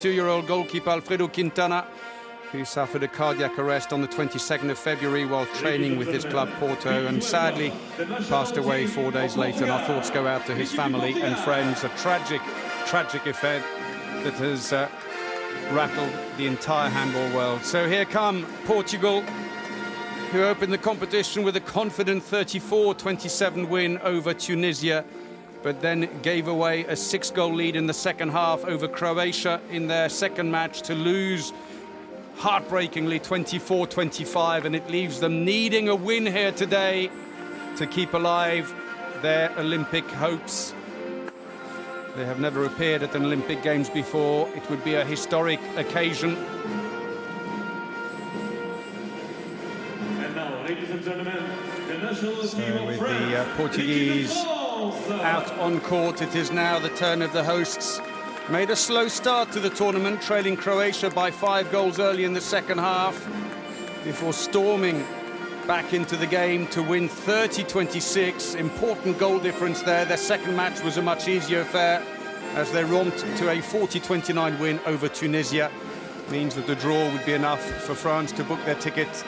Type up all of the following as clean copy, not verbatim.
Two-year-old goalkeeper Alfredo Quintana, who suffered a cardiac arrest on the 22nd of February while training with his club Porto, and sadly passed away 4 days later. And our thoughts go out to his family and friends. A tragic event that has rattled the entire handball world. So here come Portugal, who opened the competition with a confident 34-27 win over Tunisia, but then gave away a 6-goal lead in the second half over Croatia in their second match to lose heartbreakingly 24-25, and it leaves them needing a win here today to keep alive their Olympic hopes. They have never appeared at an Olympic Games before. It would be a historic occasion. And now, ladies and gentlemen, the national team of with France, the Portuguese out on court, it is now the turn of the hosts. Made a slow start to the tournament, trailing Croatia by 5 goals early in the second half, before storming back into the game to win 30-26. Important goal difference there. Their second match was a much easier affair as they romped to a 40-29 win over Tunisia. Means that the draw would be enough for France to book their ticket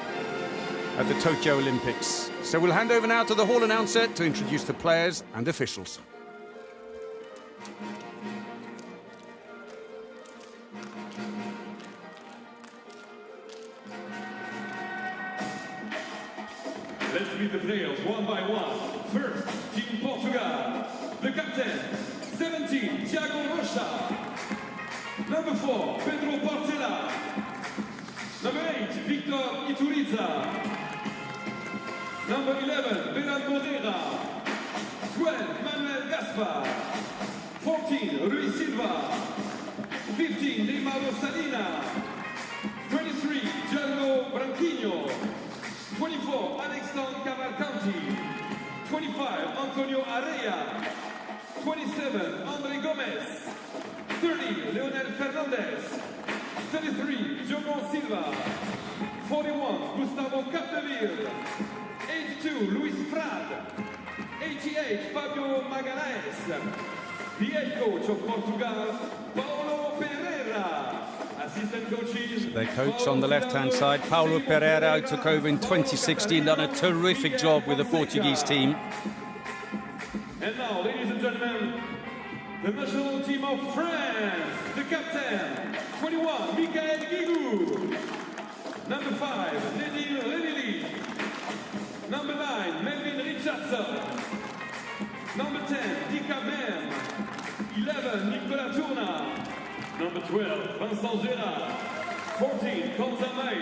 at the Tokyo Olympics. So we'll hand over now to the hall announcer to introduce the players and officials. Let's meet the players one by one. First, Team Portugal. The captain, 17, Thiago Rocha. Number 4, Pedro Portela. Number 8, Victor Ituriza. Number 11, Bernard Moreira. 12, Manuel Gaspar. 14, Rui Silva. 15, Neymar Salina. 23, Django Branquinho. 24, Alexandre Cavalcanti. 25, Antonio Araya. 27, Andre Gomez. 30, Leonel Fernandez. 33, Diogo Silva. 41, Gustavo Capdeville. 82, Luis Frade. 88, Fabio Magalhães. The head coach of Portugal, Paulo Pereira. Assistant coaches. Their coach on the left-hand side, Paulo Pereira, who took over in 2016, done a terrific job with the Portuguese team. And now, ladies and gentlemen, the national team of France, the captain, 21, Michael Guigou. Number 5, Nedil Renili. Number 9, Melvin Richardson. Number 10, Dika Mem. 11, Nicolas Tourna. Number 12, Vincent Gérard. 14, Konza Maï.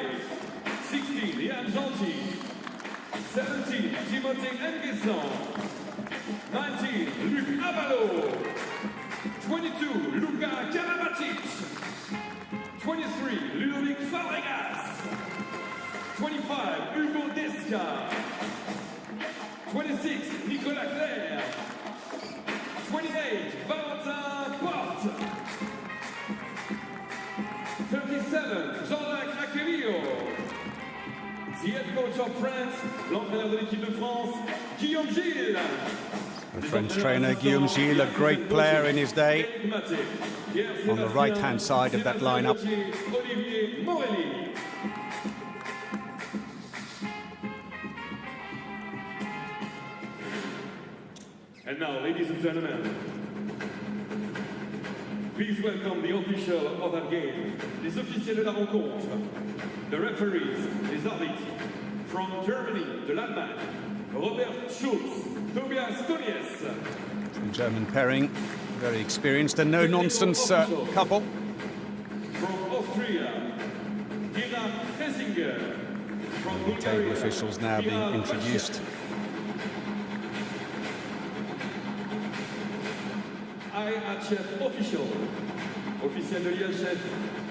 16, Yann Gentil. 17, Timothée Nguesson. 19, Luc Avalo. 22, Luka Karabatic. 23, Ludovic Fabregas. 25, Hugo Desca. 26, Nicolas Claire. 28, Valentin Porte. 37, Jean-Jacques Aquilio. The head coach of France, l'entraîneur de l'équipe de France, Guillaume Gilles. The French trainer Guillaume Gilles, a great player in his day, on the right-hand side of that lineup. Olivier Morelli. And now, ladies and gentlemen, please welcome the official of that game, les officiels de la rencontre, the referees, les arbitres, from Germany, de l'Allemagne, Robert Schulz, Tobias Tonies. German pairing, very experienced and no-nonsense couple. From Austria, Gerhard Hessinger. From The table officials now being introduced. IHF official, officiel de l'IHF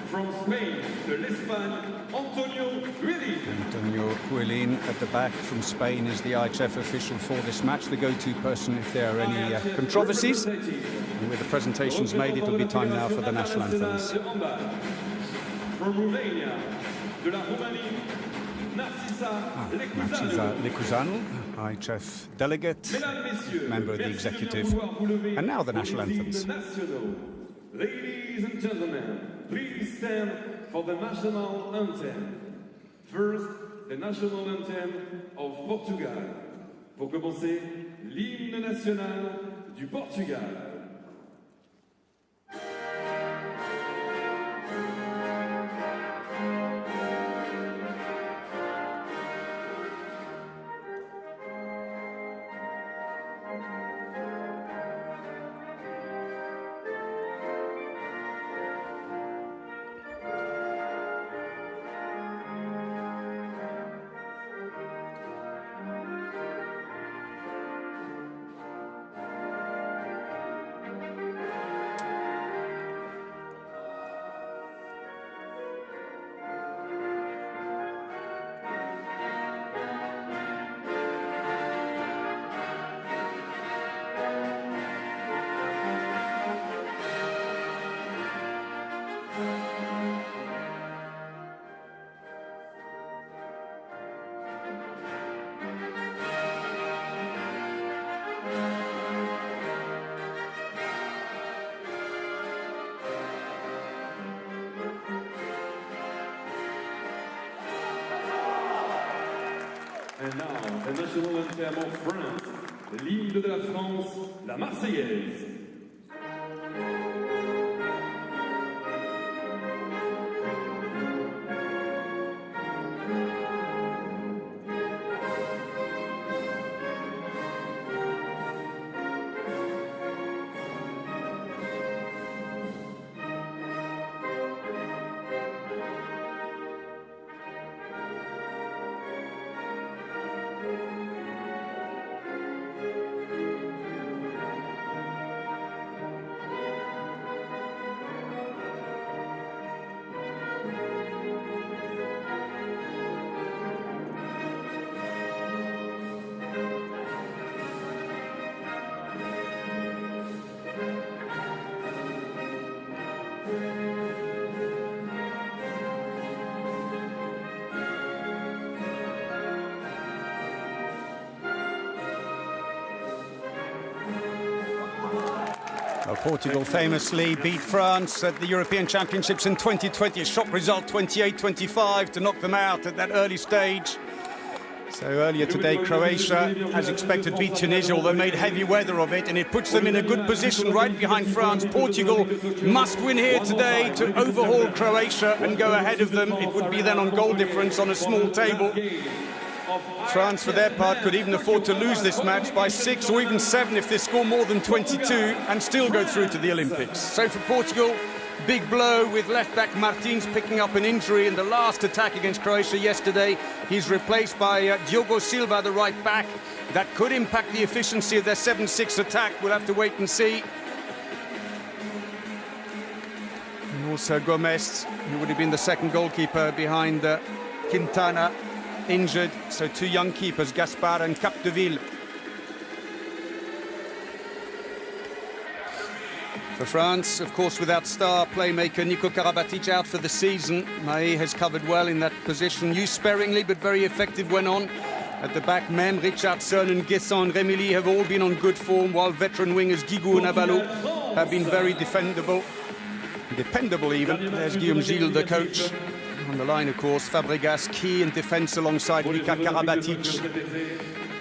from Spain, de l'Espagne, Antonio Guillin. Antonio Guillin at the back from Spain is the IHF official for this match, the go-to person if there are any controversies. And with the presentations made, it'll be time now for the national anthems. From Romania, de la Roumanie, Narcisa Lecuzanu, IHF delegate, member of the executive, and now the national anthems. Ladies and gentlemen, please stand for the national anthem. First, the national anthem of Portugal. Pour commencer, l'hymne national du Portugal. And now, the national anthem of France, l'hymne de la France, la Marseillaise. Well, Portugal famously beat France at the European Championships in 2020. A shock result, 28-25, to knock them out at that early stage. So earlier today, Croatia, as expected, beat Tunisia, although made heavy weather of it, and it puts them in a good position right behind France. Portugal must win here today to overhaul Croatia and go ahead of them. It would be then on goal difference on a small table. France, for their part, could even afford to lose this match by 6 or even 7 if they score more than 22 and still go through to the Olympics. So for Portugal, big blow with left-back Martins picking up an injury in the last attack against Croatia yesterday. He's replaced by Diogo Silva, the right back. That could impact the efficiency of their 7-6 attack. We'll have to wait and see. And also Gomez, who would have been the second goalkeeper behind Quintana, injured. So two young keepers, Gaspar and Capdeville. For France, of course, without star playmaker Nico Karabatic out for the season. Mahé has covered well in that position, used sparingly but very effective when on. At the back, Mem, Richardson and Guessant and Remili have all been on good form, while veteran wingers Guigou and Abalo have been very dependable even. There's Guillaume Gilles, the coach. On the line, of course, Fabregas, key in defence alongside Mika Karabatic.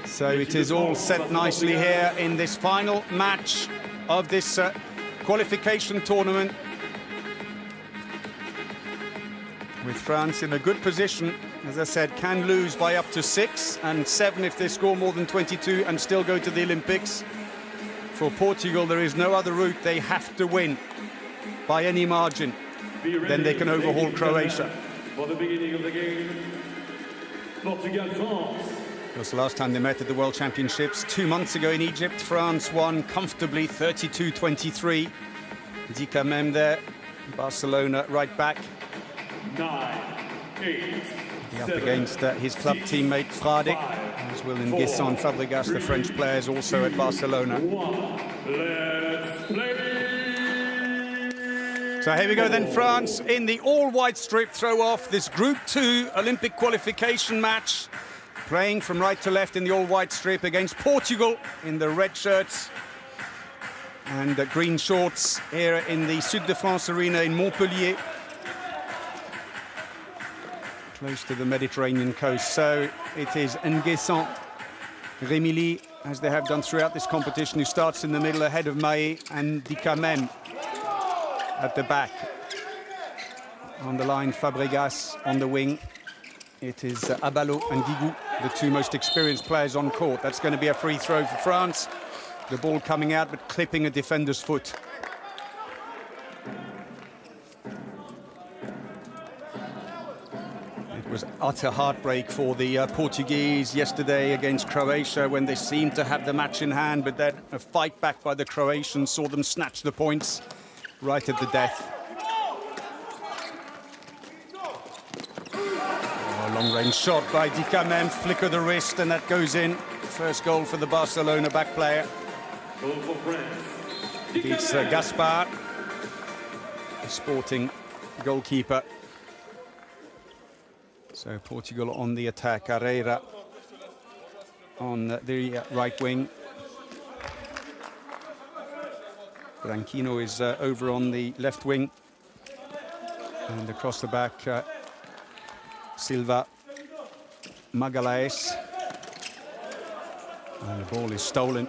So it is all set nicely here in this final match of this qualification tournament, with France in a good position. As I said, can lose by up to 6 and 7 if they score more than 22 and still go to the Olympics. For Portugal, there is no other route. They have to win by any margin. Then they can overhaul Croatia. For the beginning of the game, Portugal, France. It was the last time they met at the World Championships 2 months ago in Egypt. France won comfortably 32-23. Dika Mem there, Barcelona right back. 9, 8, up against his club teammate Fradic, as well in Guessant and Fabregas, the French players also at Barcelona. Let's play. So here we go then, France in the all-white strip throw off this Group 2 Olympic qualification match. Playing from right to left in the all-white strip against Portugal in the red shirts and green shorts here in the Sud de France Arena in Montpellier. close to the Mediterranean coast. So it is Nguessan, Remili, as they have done throughout this competition, who starts in the middle ahead of Mae and Dikamem at the back. On the line, Fabregas on the wing. It is Abalo and Guigou, the two most experienced players on court. That's going to be a free throw for France. The ball coming out, but clipping a defender's foot. It was utter heartbreak for the Portuguese yesterday against Croatia when they seemed to have the match in hand, but then a fight back by the Croatians saw them snatch the points right at the death. Long-range shot by Dikamem, flick of the wrist, and that goes in. First goal for the Barcelona back player. Beats Gaspar, the Sporting goalkeeper. So Portugal on the attack. Herrera on the right wing. Branquinho is over on the left wing. And across the back, Silva, Magalhaes, and the ball is stolen.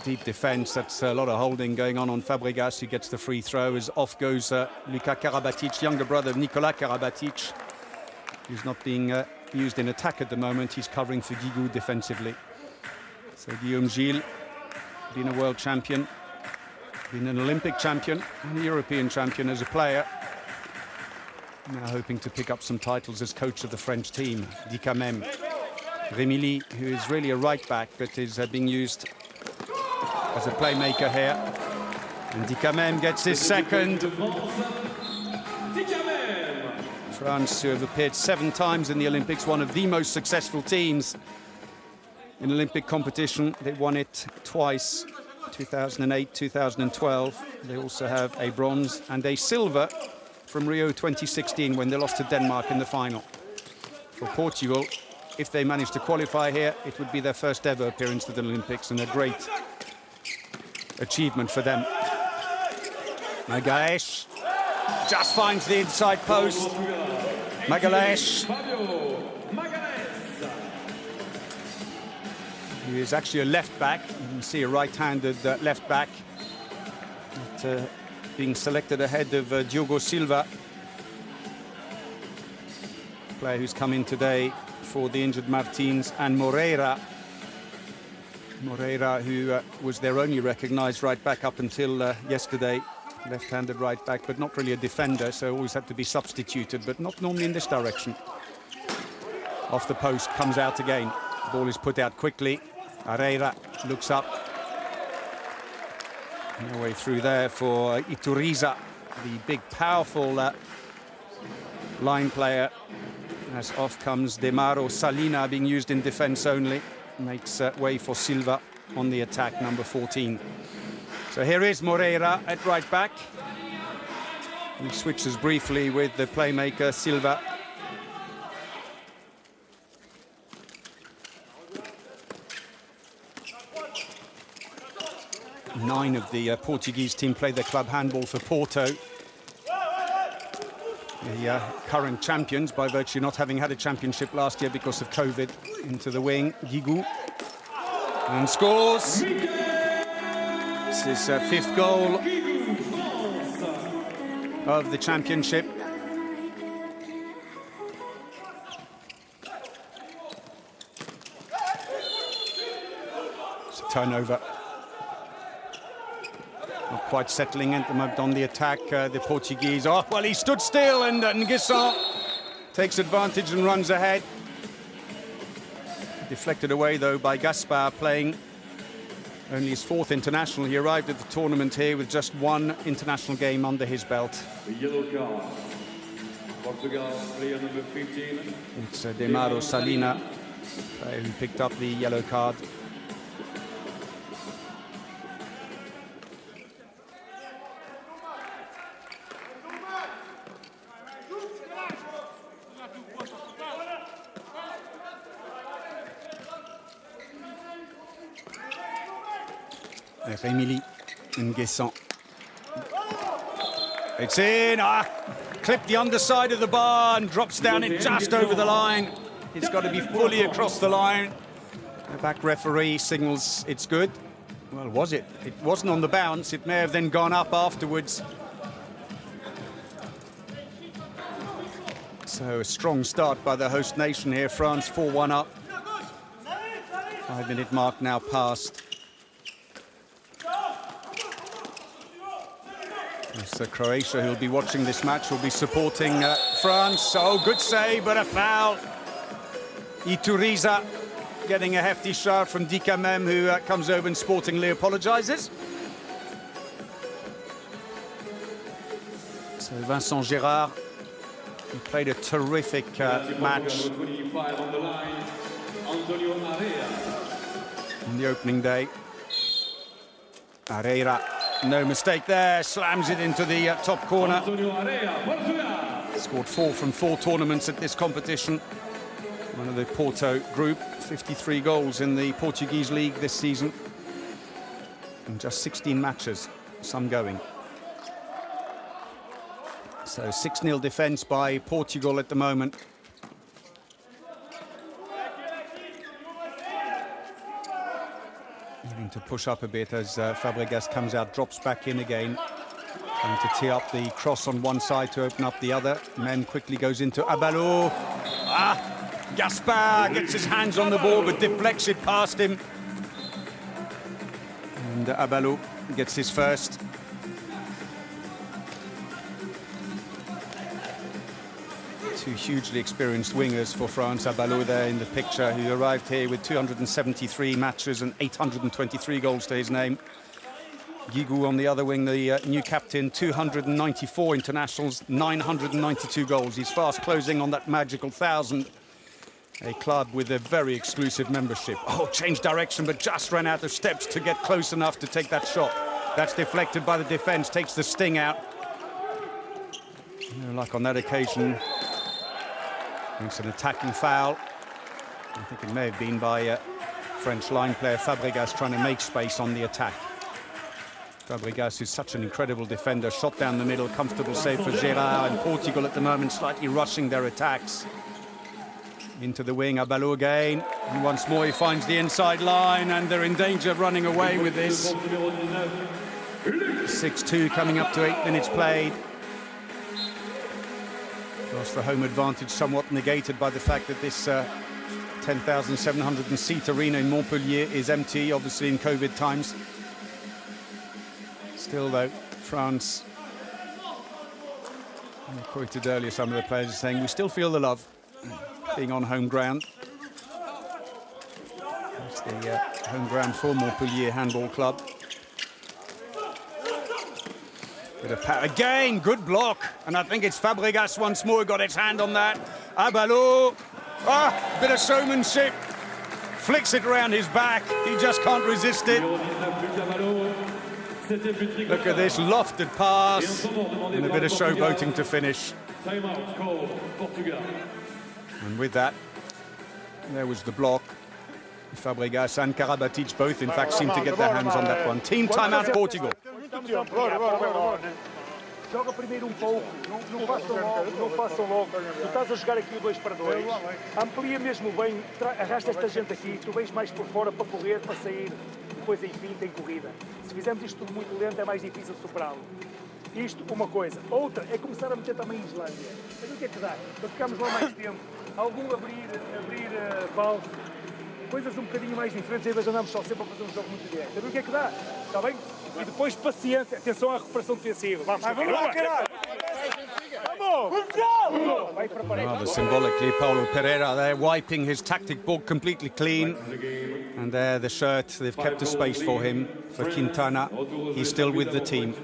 Deep defense. That's a lot of holding going on Fabregas, who gets the free throw. As off goes Luka Karabatic, younger brother of Nikola Karabatic, who's not being used in attack at the moment. He's covering for Guigou defensively. So Guillaume Gilles, been a world champion, been an Olympic champion and a European champion as a player. Now hoping to pick up some titles as coach of the French team. Dikamem, Remili, who is really a right back, but is being used as a playmaker here. And Dikamem gets his second. France, who have appeared 7 times in the Olympics, one of the most successful teams in Olympic competition. They won it twice, 2008, 2012. They also have a bronze and a silver from Rio 2016 when they lost to Denmark in the final. For Portugal, if they manage to qualify here, it would be their first ever appearance at the Olympics and a great achievement for them. Magalhaes just finds the inside post. Magalhaes, who is actually a left back. You can see a right-handed left back. Being selected ahead of Diogo Silva, player who's come in today for the injured Martins, and Moreira, who was their only recognised right back up until yesterday, left-handed right back, but not really a defender, so always had to be substituted, but not normally in this direction. Off the post, comes out again. The ball is put out quickly. Herrera looks up. No way through there for Ituriza, the big, powerful line player. As off comes Demaro Salina, being used in defense only. Makes way for Silva on the attack, number 14. So here is Moreira at right back. He switches briefly with the playmaker Silva. Nine of the Portuguese team play their club handball for Porto. The current champions, by virtue of not having had a championship last year because of COVID. Into the wing, Guigou, and scores. It's his 5th goal of the championship. It's a turnover. Not quite settling at the moment on the attack, the Portuguese. Oh, well, he stood still, and Nguessan takes advantage and runs ahead. Deflected away, though, by Gaspar, playing only his 4th international. He arrived at the tournament here with just 1 international game under his belt. The yellow card. Portugal, player number 15. It's Demaro Salina, player who picked up the yellow card. Remili Nguessan. It's in. clipped the underside of the bar and drops down it just over the line. It's got to be fully across the line. The back referee signals it's good. Well, was it? It wasn't on the bounce. It may have then gone up afterwards. So a strong start by the host nation here. France 4-1 up. 5-minute mark now passed. So Croatia, who'll be watching this match, will be supporting France. Oh, good save, but a foul. Ituriza getting a hefty shot from Dikamem, who comes over and sportingly apologises. So Vincent Gérard, he played a terrific match in the opening day. Areira, no mistake there, slams it into the top corner. Scored 4 from 4 tournaments at this competition. One of the Porto group, 53 goals in the Portuguese league this season. In just 16 matches, some going. So 6-0 defence by Portugal at the moment. Needing to push up a bit as Fabregas comes out, drops back in again. Trying to tee up the cross on one side to open up the other. Mem quickly goes into Abalo. Gaspar gets his hands on the ball but deflects it past him. And Abalo gets his first. Two hugely experienced wingers for France. Abalo there in the picture, who arrived here with 273 matches and 823 goals to his name. Guigou on the other wing, the new captain, 294 internationals, 992 goals. He's fast closing on that magical 1,000. A club with a very exclusive membership. Oh, changed direction, but just ran out of steps to get close enough to take that shot. That's deflected by the defence, takes the sting out. No luck on that occasion. It's an attacking foul. I think it may have been by French line player Fabregas trying to make space on the attack. Fabregas is such an incredible defender. Shot down the middle, comfortable save for Gérard, and Portugal at the moment slightly rushing their attacks. Into the wing, Abalo again. And once more he finds the inside line, and they're in danger of running away with this. 6-2 coming up to 8 minutes played. Of course, the home advantage somewhat negated by the fact that this 10,700-seat arena in Montpellier is empty, obviously in COVID times. Still, though, France, I quoted earlier, some of the players are saying, we still feel the love, being on home ground. It's the home ground for Montpellier Handball Club. Bit of again, good block, and I think it's Fabregas once more, got his hand on that. Abalo, bit of showmanship, flicks it around his back, he just can't resist it. Look at this lofted pass, and a bit of showboating to finish. And with that, there was the block. Fabregas and Karabatic both, in fact, seem to get their hands on that one. Team timeout, Portugal. Joga primeiro pouco, não façam logo. Tu estás a jogar aqui o 2 para 2. Amplia mesmo bem, arrasta esta gente aqui, tu vens mais por fora para correr, para sair. Depois, enfim, tem corrida. Se fizermos isto tudo muito lento, é mais difícil superá-lo. Isto, uma coisa. Outra, é começar a meter também Islândia. Mas o que é que dá? Para ficarmos lá mais tempo. Algum abrir valve. Coisas um bocadinho mais diferentes, em vez de andarmos só sempre a fazer um jogo muito direto. Sabe o que é que dá? Está bem? E depois paciência, atenção à recuperação defensiva. Vamos lá, caralho! Rather symbolically, Paulo Pereira there wiping his tactic book completely clean. And there the shirt, they've kept a space for him, for Quintana. He's still with the team.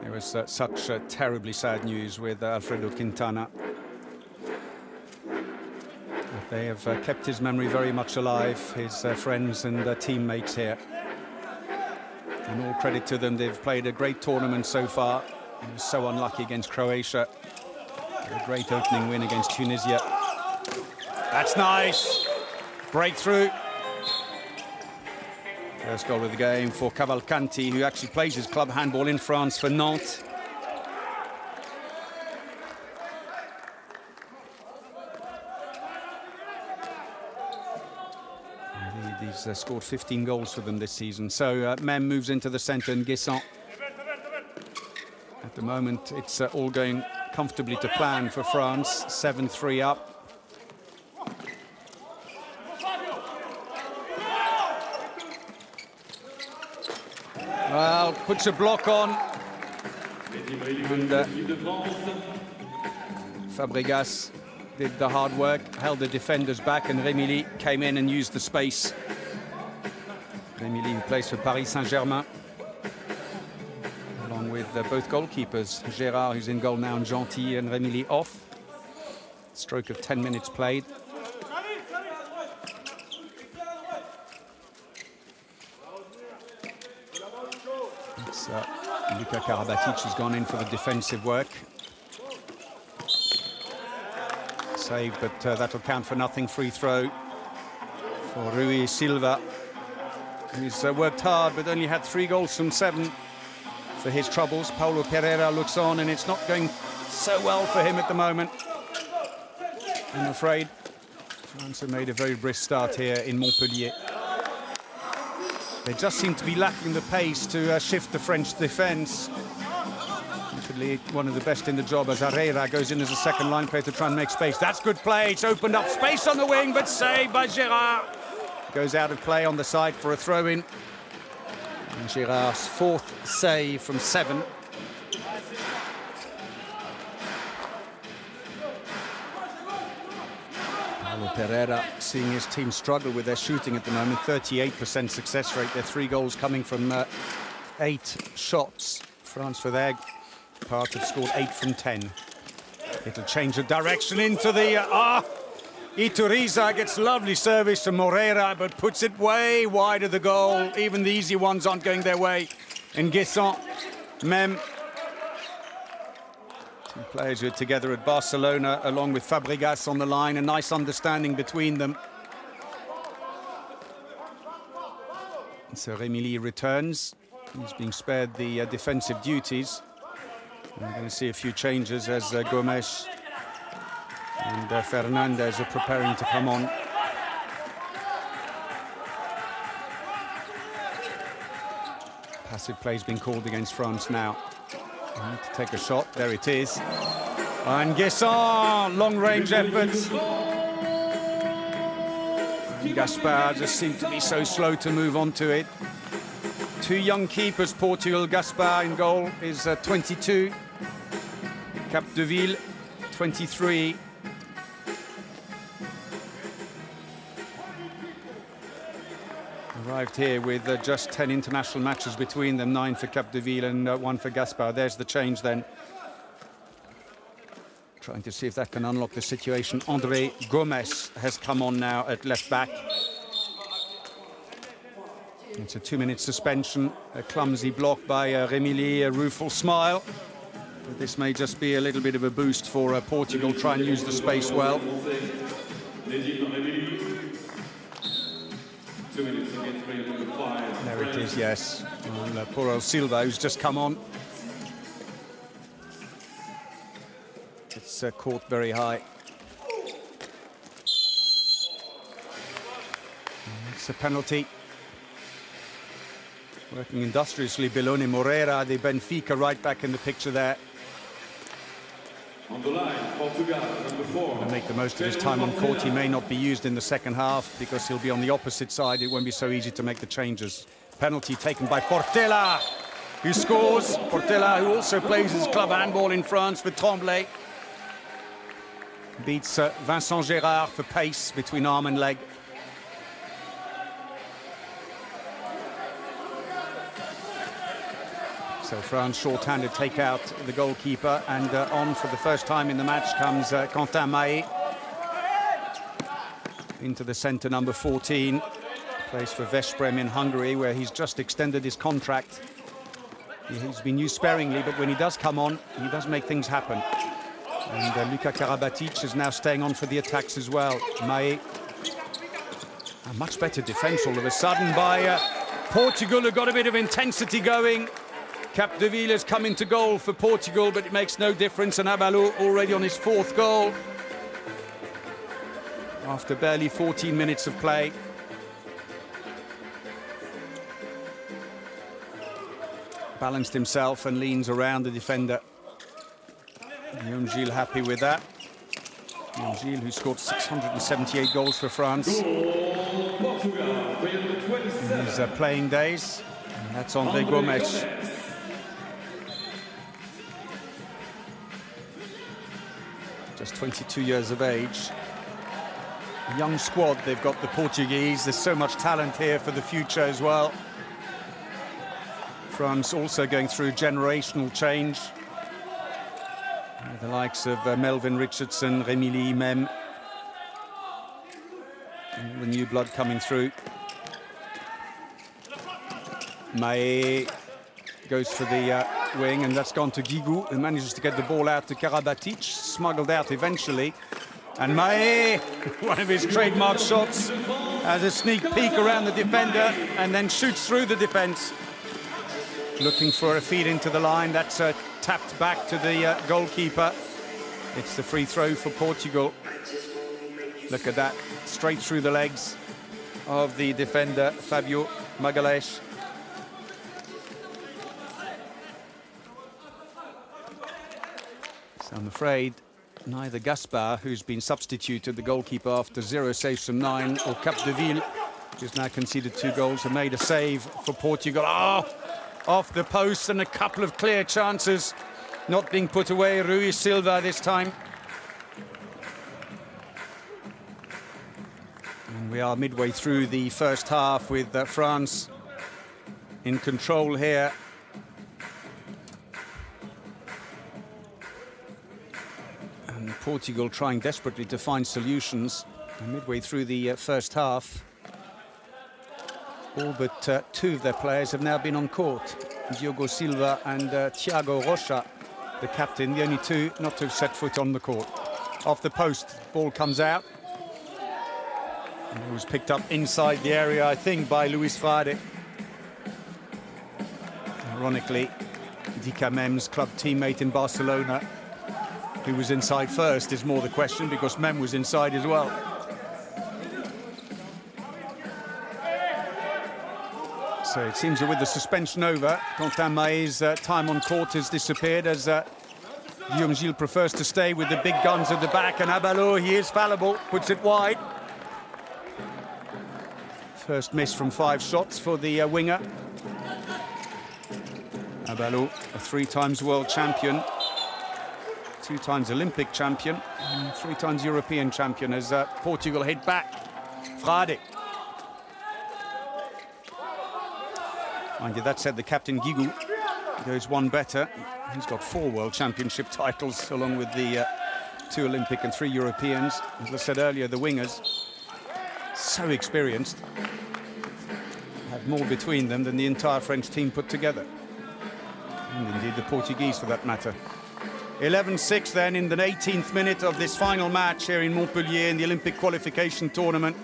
It was such terribly sad news with Alfredo Quintana. They have kept his memory very much alive, his friends and teammates here. And all credit to them, they've played a great tournament so far. He was so unlucky against Croatia. A great opening win against Tunisia. That's nice. breakthrough. First goal of the game for Cavalcanti, who actually plays his club handball in France for Nantes. He's scored 15 goals for them this season. So Mem moves into the centre and Guessant. At the moment, it's all going comfortably to plan for France. 7-3 up. Well, puts a block on. And Fabregas did the hard work, held the defenders back, and Remilly came in and used the space. Remilly, who plays for Paris Saint-Germain, along with both goalkeepers, Gérard, who's in goal now, and Gentil, and Remilly off. Stroke of 10 minutes played. It's Luka Karabatic has gone in for the defensive work. Save, but that'll count for nothing. Free throw for Rui Silva, who's worked hard but only had 3 goals from 7 for his troubles. Paulo Pereira looks on, and it's not going so well for him at the moment, I'm afraid. France have made a very brisk start here in Montpellier. They just seem to be lacking the pace to shift the French defence. Actually, one of the best in the job as Herrera goes in as a second line player to try and make space. That's good play. It's opened up space on the wing, but saved by Gérard. Goes out of play on the side for a throw-in. And Gérard's 4th save from 7. Paulo Pereira seeing his team struggle with their shooting at the moment. 38% success rate. Their 3 goals coming from 8 shots. France, for their part, have scored 8 from 10. It'll change the direction into the... Ituriza gets lovely service from Moreira, but puts it way wide of the goal. Even the easy ones aren't going their way. And Guessant, Mem. 2 players who are together at Barcelona, along with Fabregas on the line. A nice understanding between them. And so Remilly returns. He's being spared the defensive duties. And we're going to see a few changes as Gomes and Fernandez are preparing to come on. Passive play's been called against France now. I need to take a shot. There it is. And Guessant, long-range effort. And Gaspard just seemed to be so slow to move on to it. 2 young keepers, Portugal. Gaspard in goal is 22. Capdeville, 23. Arrived here with just 10 international matches between them, 9 for Capdeville and 1 for Gaspard. There's the change then. Trying to see if that can unlock the situation. André Gomes has come on now at left back. It's a 2-minute suspension. A clumsy block by Remilly, a rueful smile. But this may just be a little bit of a boost for Portugal. Try and use the space well. 2 minutes against player number 5. There it is, yes. And Paulo Silva, who's just come on. It's caught very high. It's a penalty. Working industriously, Belone Moreira, the Benfica right back in the picture there. On the line, Portugal, number 4. Going to make the most of his time on court. He may not be used in the second half because he'll be on the opposite side. It won't be so easy to make the changes. Penalty taken by Portela, who scores. Portela, who also plays his club handball in France for Tremblay. Beats Vincent Gérard for pace between arm and leg. So France short-handed take out the goalkeeper, and on for the first time in the match comes Quentin Mahé. Into the centre, number 14. Plays for Veszprém in Hungary, where he's just extended his contract. He's been used sparingly, but when he does come on, he does make things happen. And Luka Karabatic is now staying on for the attacks as well. Mahé A much better defence all of a sudden by Portugal, who got a bit of intensity going. Capdeville has come into goal for Portugal, but it makes no difference, and Abalo already on his 4th goal after barely 14 minutes of play. Balanced himself and leans around the defender. Hommes happy with that. Hommes, who scored 678 goals for France in his playing days. And that's André Gomes. Just 22 years of age. A young squad, they've got the Portuguese. There's so much talent here for the future as well. France also going through generational change. The likes of Melvin Richardson, Rémi Mem, and the new blood coming through. Mae goes for the wing, and that's gone to Guigou, who manages to get the ball out to Karabatic, smuggled out eventually. And Mae, one of his trademark shots, has a sneak peek around the defender and then shoots through the defence. Looking for a feed into the line. That's tapped back to the goalkeeper. It's the free throw for Portugal. Look at that, straight through the legs of the defender, Fabio Magalhães. So I'm afraid neither Gaspar, who's been substituted, the goalkeeper after 0 saves from 9, or Capdeville, who's now conceded 2 goals, have made a save for Portugal. Oh! Off the post, and a couple of clear chances not being put away. Rui Silva this time. And we are midway through the first half with France in control here. And Portugal trying desperately to find solutions. And midway through the first half. All but 2 of their players have now been on court. Diogo Silva and Thiago Rocha, the captain, the only 2 not to have set foot on the court. Off the post, ball comes out. And it was picked up inside the area, I think, by Luis Frade. Ironically, Dika Mem's club teammate in Barcelona, who was inside first, is more the question, because Mem was inside as well. So it seems that with the suspension over, Quentin Mae's time on court has disappeared, as Guillaume Gilles prefers to stay with the big guns at the back, and Abalo, he is fallible, puts it wide. First miss from 5 shots for the winger. Abalo, a 3 times world champion, 2 times Olympic champion, and 3 times European champion, as Portugal head back. Frade. Mind you, that said, the captain Guigou goes one better. He's got 4 World Championship titles, along with the 2 Olympic and 3 Europeans. As I said earlier, the wingers, so experienced, have more between them than the entire French team put together. And indeed the Portuguese, for that matter. 11-6 then in the 18th minute of this final match here in Montpellier in the Olympic qualification tournament.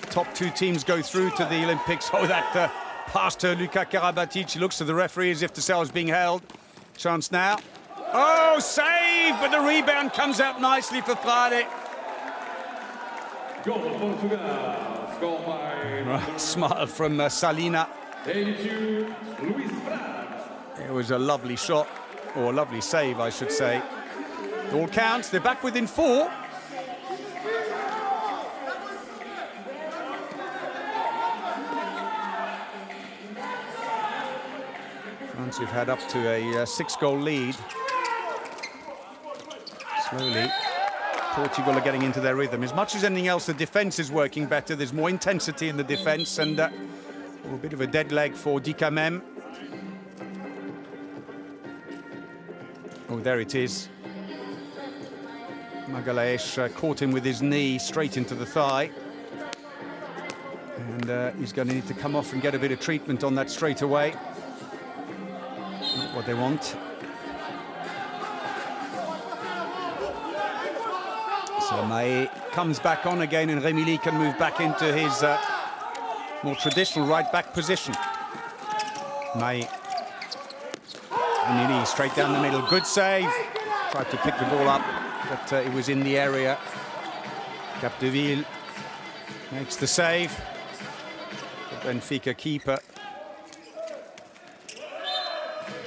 Top 2 teams go through to the Olympics. Oh, that... pass to Luka Karabatic. He looks to the referee as if to say I was being held. Chance now. Oh, save! But the rebound comes out nicely for Frade. Goal Portugal, scored by... Right, smile from Salina. 82, Luis Frade. It was a lovely shot, or a lovely save, I should say. All counts. They're back within 4. France have had up to a 6-goal lead. Slowly, Portugal are getting into their rhythm. As much as anything else, the defence is working better. There's more intensity in the defence, and a bit of a dead leg for Dika Mem. Oh, there it is. Magalhães caught him with his knee straight into the thigh. And he's going to need to come off and get a bit of treatment on that straight away. Not what they want. So Mae comes back on again, and Rémi can move back into his more traditional right-back position. May Emily straight down the middle. Good save. Tried to pick the ball up, but it was in the area. Capdeville makes the save. The Benfica keeper.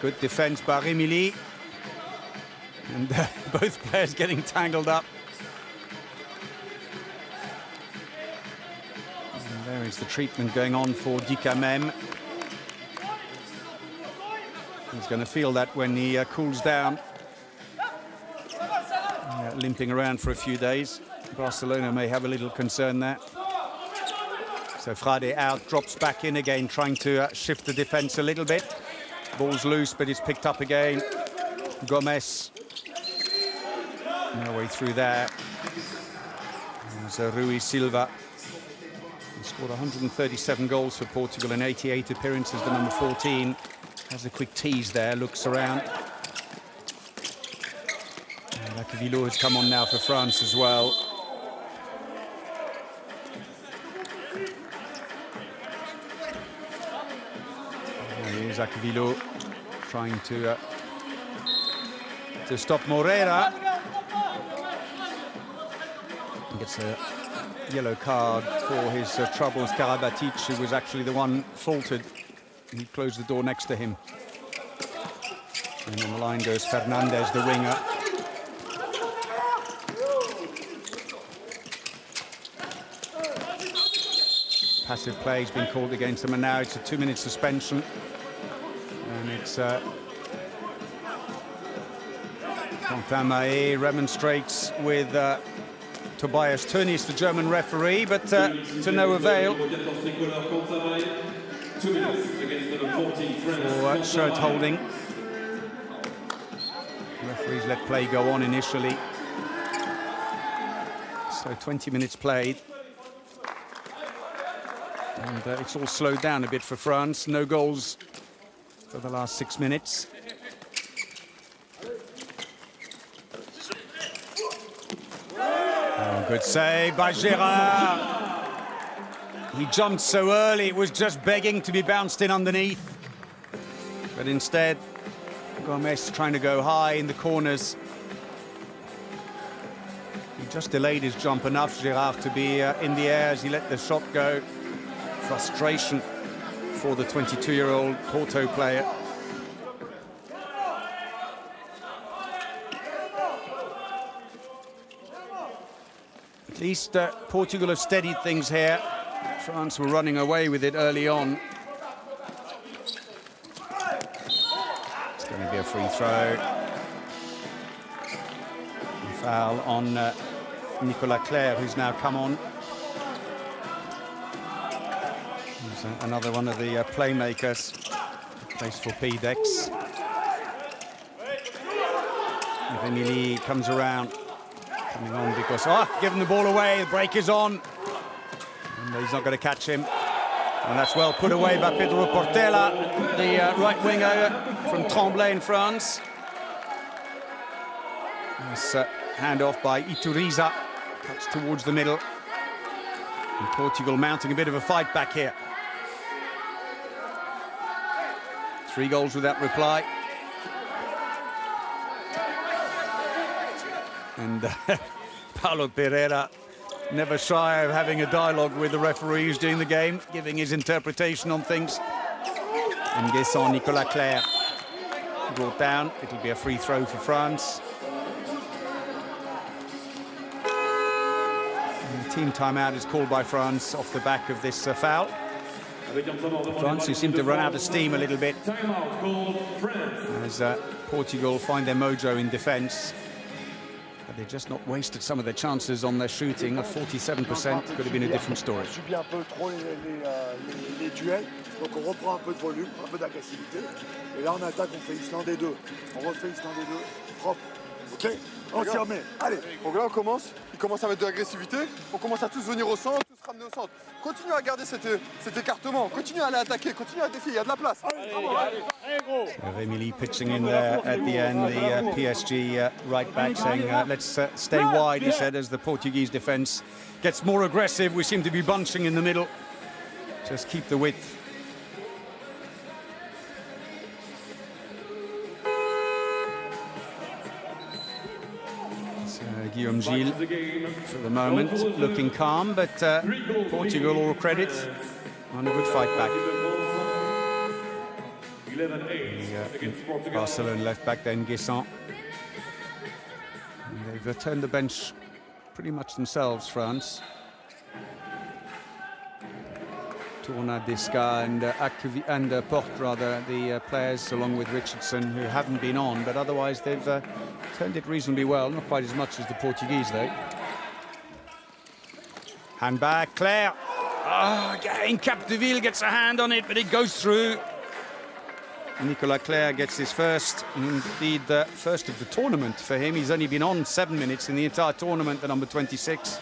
Good defense by Emily. And both players getting tangled up. And there is the treatment going on for Dikamem. He's going to feel that when he cools down. Limping around for a few days. Barcelona may have a little concern there. So Frade out, drops back in again, trying to shift the defense a little bit. Ball's loose, but it's picked up again. Gomez. No way through there. There's Rui Silva. He scored 137 goals for Portugal in 88 appearances, the number 14. Has a quick tease there, looks around. Vilo has come on now for France as well. Here's Vilo trying to stop Moreira. He gets a yellow card for his troubles. Karabatic, who was actually the one faulted. He closed the door next to him. And on the line goes Fernandez, the winger. Passive play has been called against him, and now it's a 2-minute suspension. And it's Quentin Mahé remonstrates with Tobias Tönnies, the German referee, but to no avail. For shirt holding. Referees let play go on initially. So 20 minutes played. And it's all slowed down a bit for France. No goals for the last 6 minutes. Oh, good save by Gerard. He jumped so early, it was just begging to be bounced in underneath. But instead, Gomez trying to go high in the corners. He just delayed his jump enough, Gerard, to be in the air as he let the shot go. Frustration for the 22-year-old Porto player. At least Portugal have steadied things here. France were running away with it early on. It's going to be a free throw. A foul on Nicolas Claire, who's now come on. Another one of the playmakers, plays for P-Dex. Emily comes around, coming on because, giving the ball away, the break is on. And he's not going to catch him. And that's well put away by Pedro Portela, the right winger from Tremblay in France. Nice handoff by Iturriza, cuts towards the middle. And Portugal mounting a bit of a fight back here. 3 goals without reply. And Paulo Pereira, never shy of having a dialogue with the referee who's doing the game, giving his interpretation on things. And Guesson, Nicolas Claire brought down. It'll be a free throw for France. And the team timeout is called by France off the back of this foul. France, who seem to run out of steam a little bit as Portugal find their mojo in defence. But they've just not wasted some of their chances on their shooting. At 47%, could have been a different story. Subit un peu trop les duels, donc on reprend un peu de volume, un peu d'agressivité. Et là, on attaque, on fait Islandais 2. On refait Islandais 2, propre. Ok, on s'y remet. Allez. Donc là, on commence. Il commence à mettre de l'agressivité. On commence à tous venir au centre, tous ramener au centre. Continue à garder cet écartement. Continue à aller attaquer. Continue à défier. Il y a de la place. Emily pitching in there at the end. The PSG right back saying, let's stay wide, he said, as the Portuguese defence gets more aggressive. We seem to be bunching in the middle. Just keep the width. Guillaume Gilles, for the moment, looking calm, but Portugal, all credit, on a good fight back. Barcelona left back then, Guessant. They've turned the bench pretty much themselves, France. Tourna, Desca and Porte, rather, the players, along with Richardson, who haven't been on, but otherwise they've turned it reasonably well. Not quite as much as the Portuguese, though. Hand back, Claire. Oh, again, Capdeville gets a hand on it, but it goes through. Nicolas Claire gets his first, indeed, first of the tournament for him. He's only been on 7 minutes in the entire tournament, the number 26.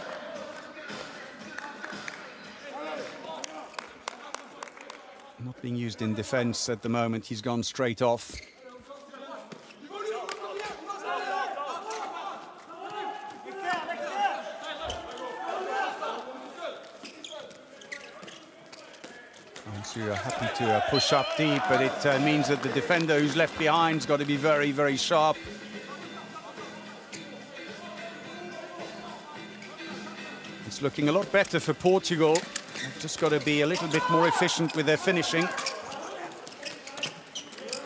Not being used in defence at the moment. He's gone straight off. So you're happy to push up deep, but it means that the defender who's left behind's got to be very, very sharp. It's looking a lot better for Portugal. They've just got to be a little bit more efficient with their finishing.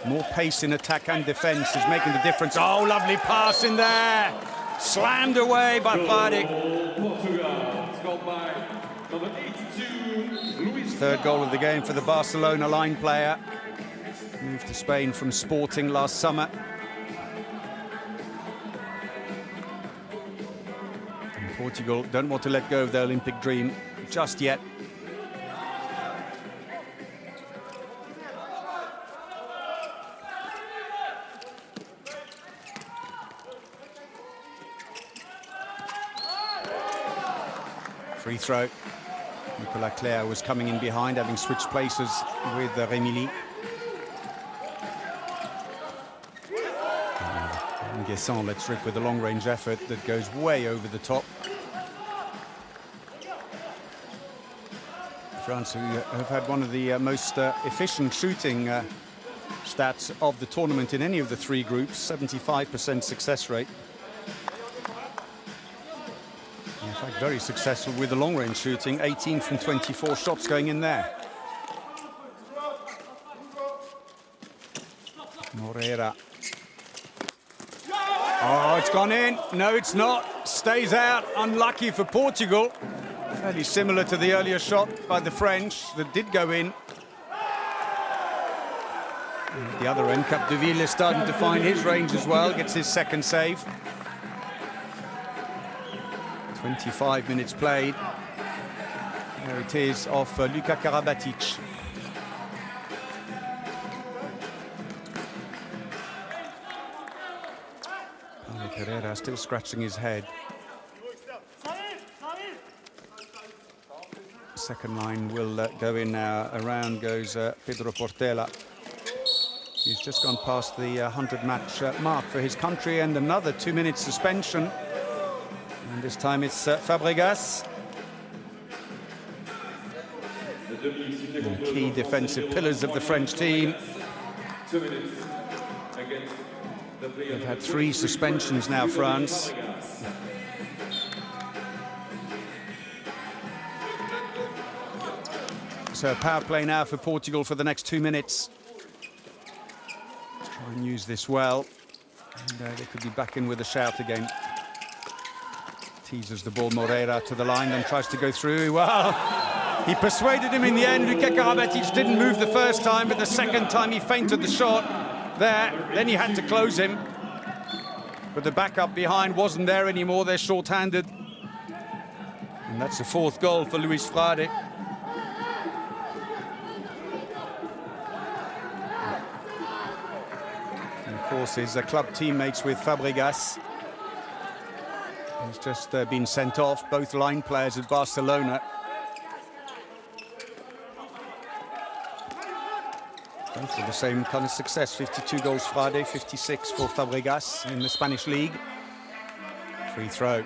More pace in attack and defence is making the difference. Oh, lovely pass in there! Slammed away by Frade. Portugal, scored by number 82, Third goal of the game for the Barcelona line player. Moved to Spain from Sporting last summer. And Portugal don't want to let go of their Olympic dream just yet. Free throw. Nicolas Claire was coming in behind, having switched places with Rémilly. Guessant lets rip with a long-range effort that goes way over the top. France, who have had one of the most efficient shooting stats of the tournament in any of the three groups, 75% success rate. In fact, very successful with the long-range shooting, 18 from 24 shots going in there. Moreira. Oh, it's gone in. No, it's not. Stays out. Unlucky for Portugal. Fairly similar to the earlier shot by the French that did go in. And at the other end, Capdeville is starting to find his range as well. Gets his second save. 25 minutes played. There it is off Luka Karabatic. Pereira still scratching his head. Second line will go in now. Around goes Pedro Portela. He's just gone past the 100-match mark for his country, and another 2-minute suspension. And this time it's Fabregas. The key defensive pillars of the French team. 2 minutes against the player. They've had 3 suspensions now, France. So a power play now for Portugal for the next 2 minutes. Try and use this well. And they could be back in with a shout again. Teases the ball, Moreira to the line, then tries to go through. Well, he persuaded him in the end. Luka Karabatic didn't move the first time, but the second time he feinted the shot there. Then he had to close him. But the backup behind wasn't there anymore. They're short-handed. And that's the 4th goal for Luis Frade. And of course, his club teammates with Fabregas. He's just been sent off, both line players at Barcelona. Both with the same kind of success, 52 goals Frade, 56 for Fabregas in the Spanish league. Free throw.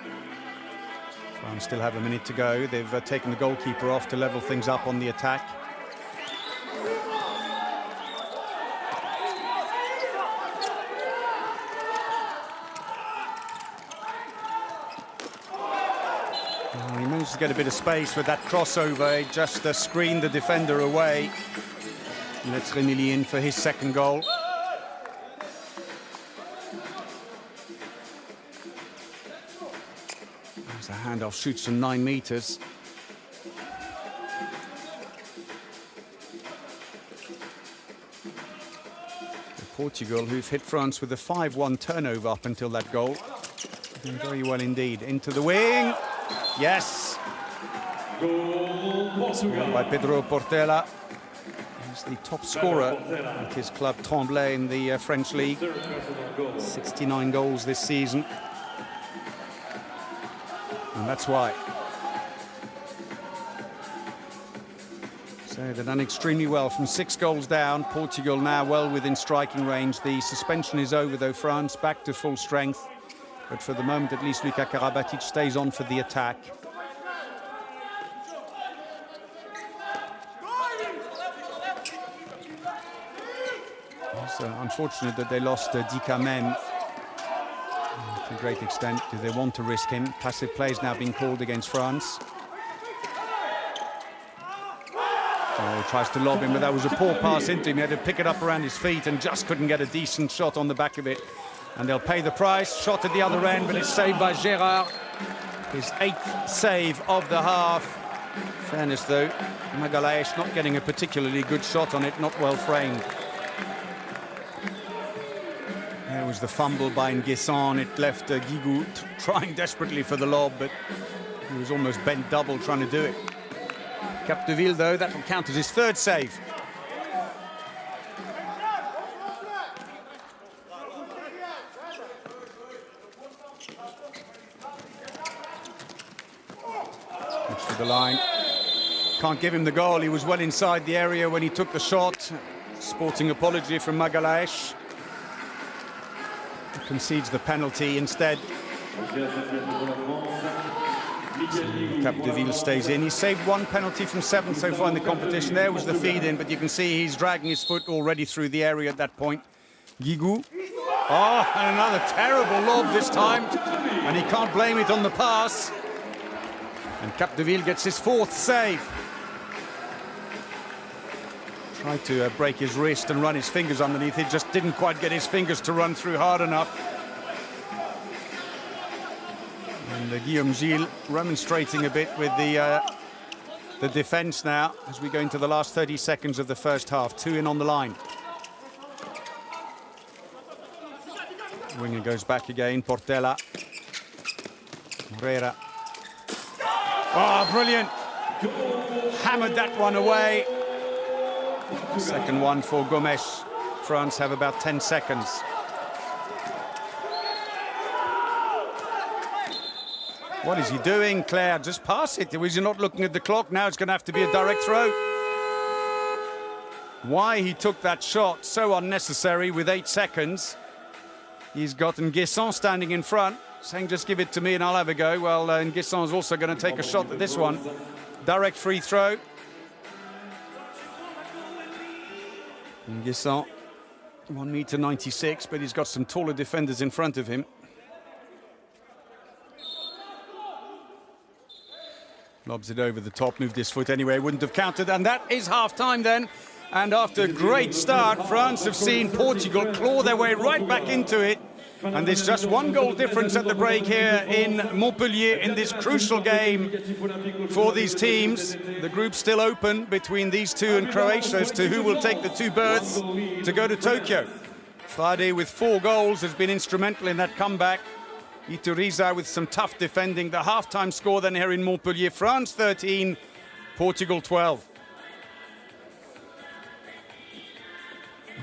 France still have a minute to go. They've taken the goalkeeper off to level things up on the attack. Oh, he managed to get a bit of space with that crossover. He just screened the defender away. Let's Remilly in for his second goal. There's a handoff, shoots from 9 meters. Portugal, who've hit France with a 5-1 turnover up until that goal. Doing very well indeed. Into the wing. Yes. Scored by Pedro Portela. He's the top scorer at his club Tremblay in the French league. 69 goals this season. And that's why. So they've done extremely well from 6 goals down. Portugal now well within striking range. The suspension is over though. France back to full strength. But for the moment at least Luka Karabatic stays on for the attack. It's unfortunate that they lost Dika Mem to a great extent. Do they want to risk him? Passive play is now being called against France. Oh, he tries to lob him, but that was a poor pass into him. He had to pick it up around his feet and just couldn't get a decent shot on the back of it. And they'll pay the price. Shot at the other end, but it's saved by Gérard. His 8th save of the half. Fairness though, Magalhaes not getting a particularly good shot on it, not well framed. There was the fumble by Nguessan. It left Guigou trying desperately for the lob, but he was almost bent double trying to do it. Capdeville, though, that will count as his 3rd save. Looks for the line. Can't give him the goal. He was well inside the area when he took the shot. Sporting apology from Magalhaes. Concedes the penalty instead. Capdeville stays in. He saved 1 penalty from 7 so far in the competition. There was the feed-in, but you can see he's dragging his foot already through the area at that point. Guigou. Oh, and another terrible lob this time. And he can't blame it on the pass. And Capdeville gets his 4th save. Tried to break his wrist and run his fingers underneath it. Just didn't quite get his fingers to run through hard enough. And Guillaume Gilles remonstrating a bit with the defence now as we go into the last 30 seconds of the first half. 2 in on the line. Winger goes back again. Portela. Moreira. Oh, brilliant. Hammered that one away. Second one for Gomes. France have about 10 seconds. What is he doing, Claire? Just pass it. Was he not looking at the clock? Now it's going to have to be a direct throw. Why he took that shot, so unnecessary with 8 seconds. He's got Nguessan standing in front, saying just give it to me and I'll have a go. Well, Nguessan is also going to take a shot at this one. Direct free throw. Nguessan, 1.96 meters, but he's got some taller defenders in front of him. Lobs it over the top, moved his foot anyway, wouldn't have counted, and that is half-time then. And after a great start, France have seen Portugal claw their way right back into it. And there's just 1 goal difference at the break here in Montpellier in this crucial game for these teams. The group's still open between these two and Croatia as to who will take the 2 berths to go to Tokyo. Friday with 4 goals has been instrumental in that comeback. Ituriza with some tough defending. The half-time score then here in Montpellier. France 13, Portugal 12.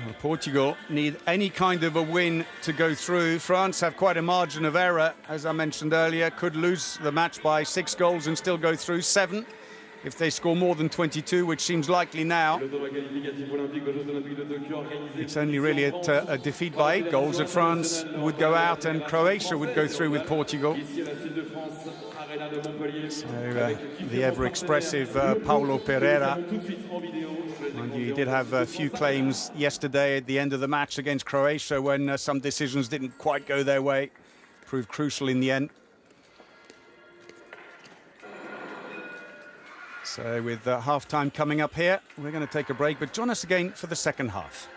Well, Portugal need any kind of a win to go through. France have quite a margin of error, as I mentioned earlier. Could lose the match by 6 goals and still go through. 7 if they score more than 22, which seems likely now. It's only really a defeat by 8 goals that France would go out and Croatia would go through with Portugal. So the ever-expressive Paulo Pereira. Mind you, he did have a few claims yesterday at the end of the match against Croatia when some decisions didn't quite go their way. Proved crucial in the end. So with half-time coming up here, we're going to take a break, but join us again for the second half.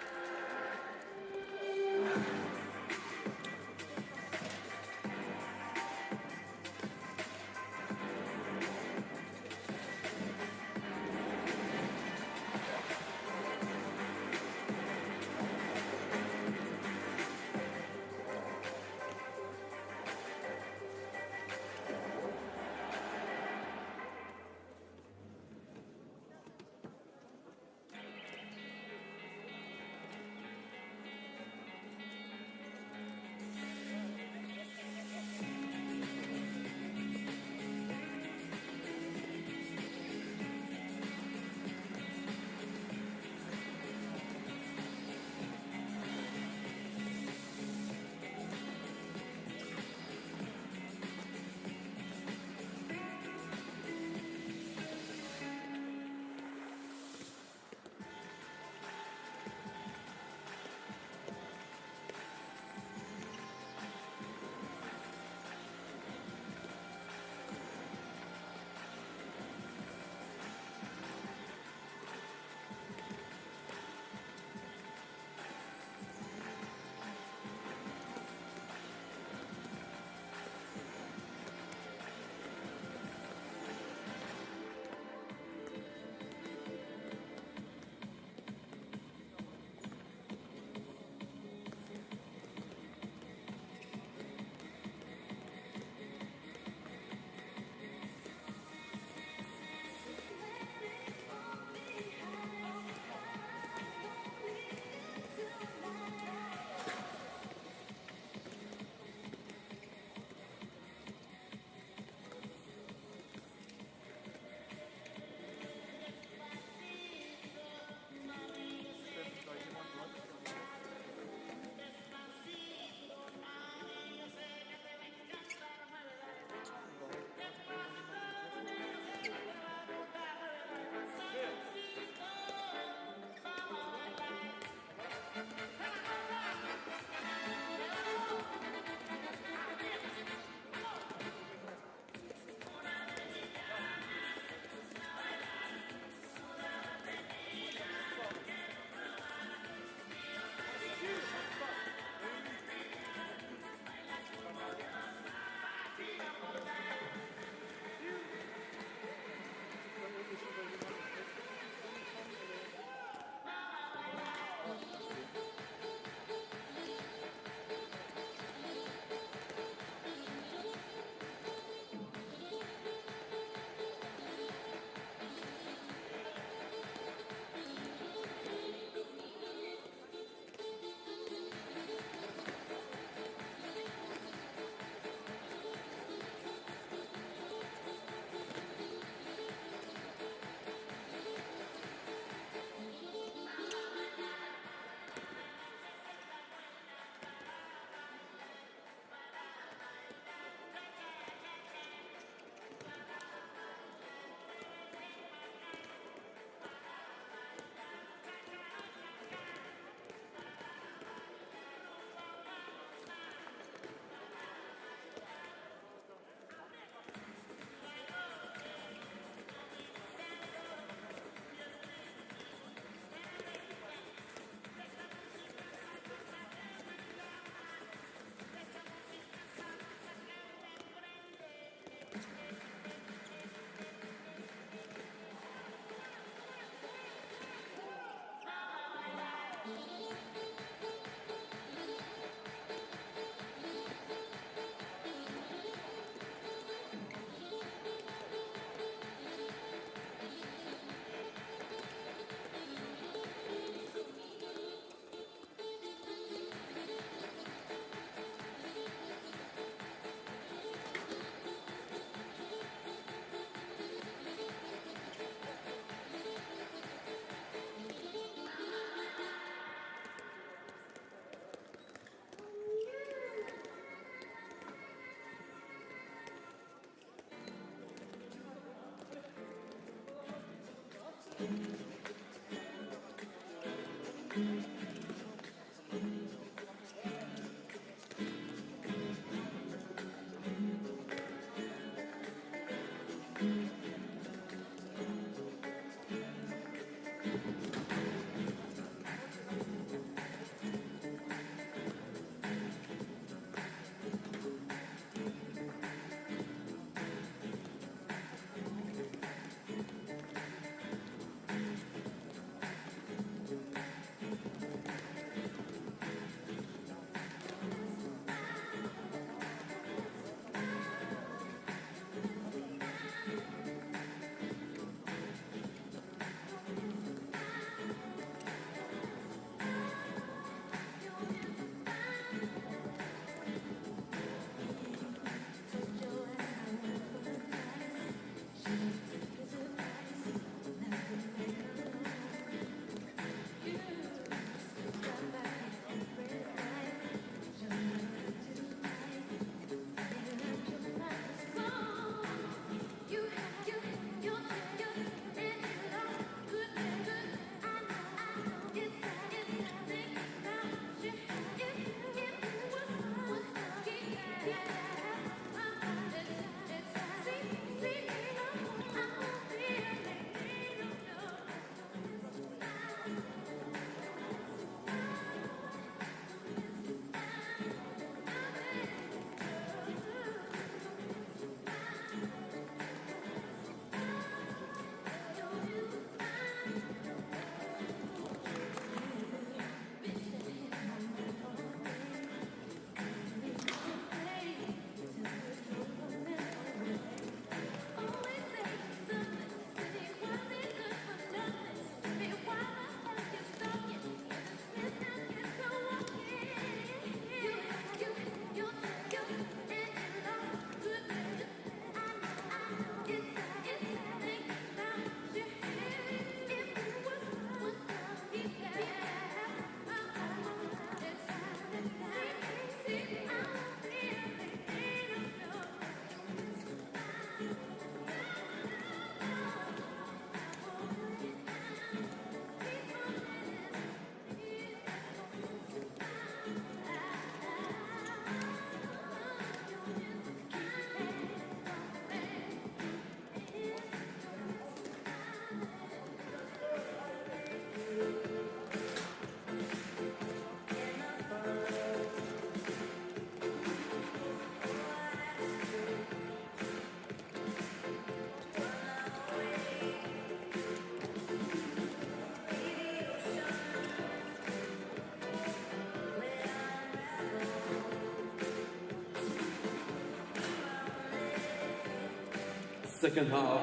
Second half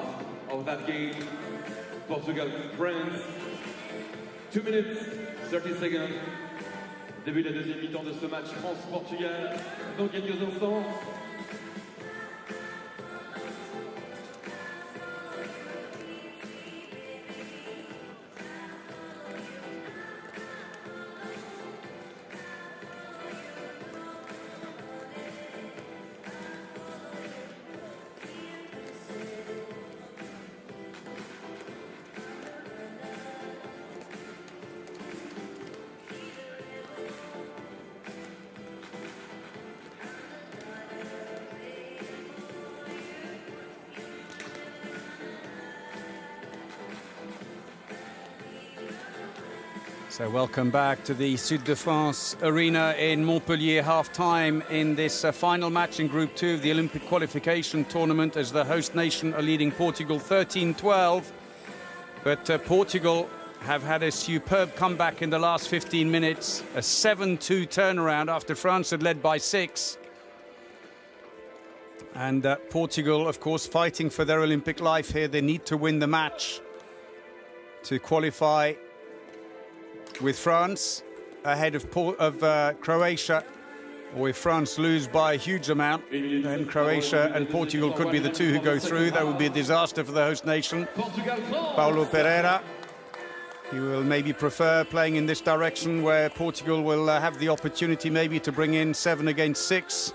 of that game, Portugal, France. 2 minutes, 30 seconds. Début de la deuxième mi-temps de ce match France-Portugal dans quelques instants. So welcome back to the Sud de France Arena in Montpellier, half-time in this final match in Group 2 of the Olympic qualification tournament, as the host nation are leading Portugal 13-12. But Portugal have had a superb comeback in the last 15 minutes, a 7-2 turnaround after France had led by 6. And Portugal, of course, fighting for their Olympic life here. They need to win the match to qualify with France ahead of Croatia. Or if France lose by a huge amount, then Croatia and Portugal could be the two who go through. That would be a disaster for the host nation. Paulo Pereira, he will maybe prefer playing in this direction, where Portugal will have the opportunity maybe to bring in 7 against 6.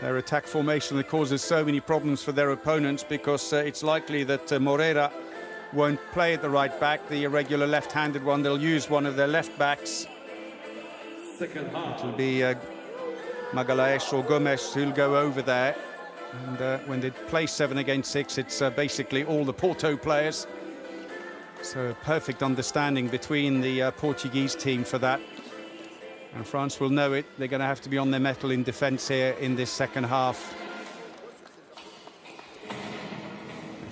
Their attack formation that causes so many problems for their opponents, because it's likely that Moreira won't play at the right back, the irregular left-handed one. They'll use one of their left backs. It'll be Magalhaes or Gomes who'll go over there. And when they play 7 against 6, it's basically all the Porto players. So a perfect understanding between the Portuguese team for that. And France will know it. They're going to have to be on their mettle in defence here in this second half.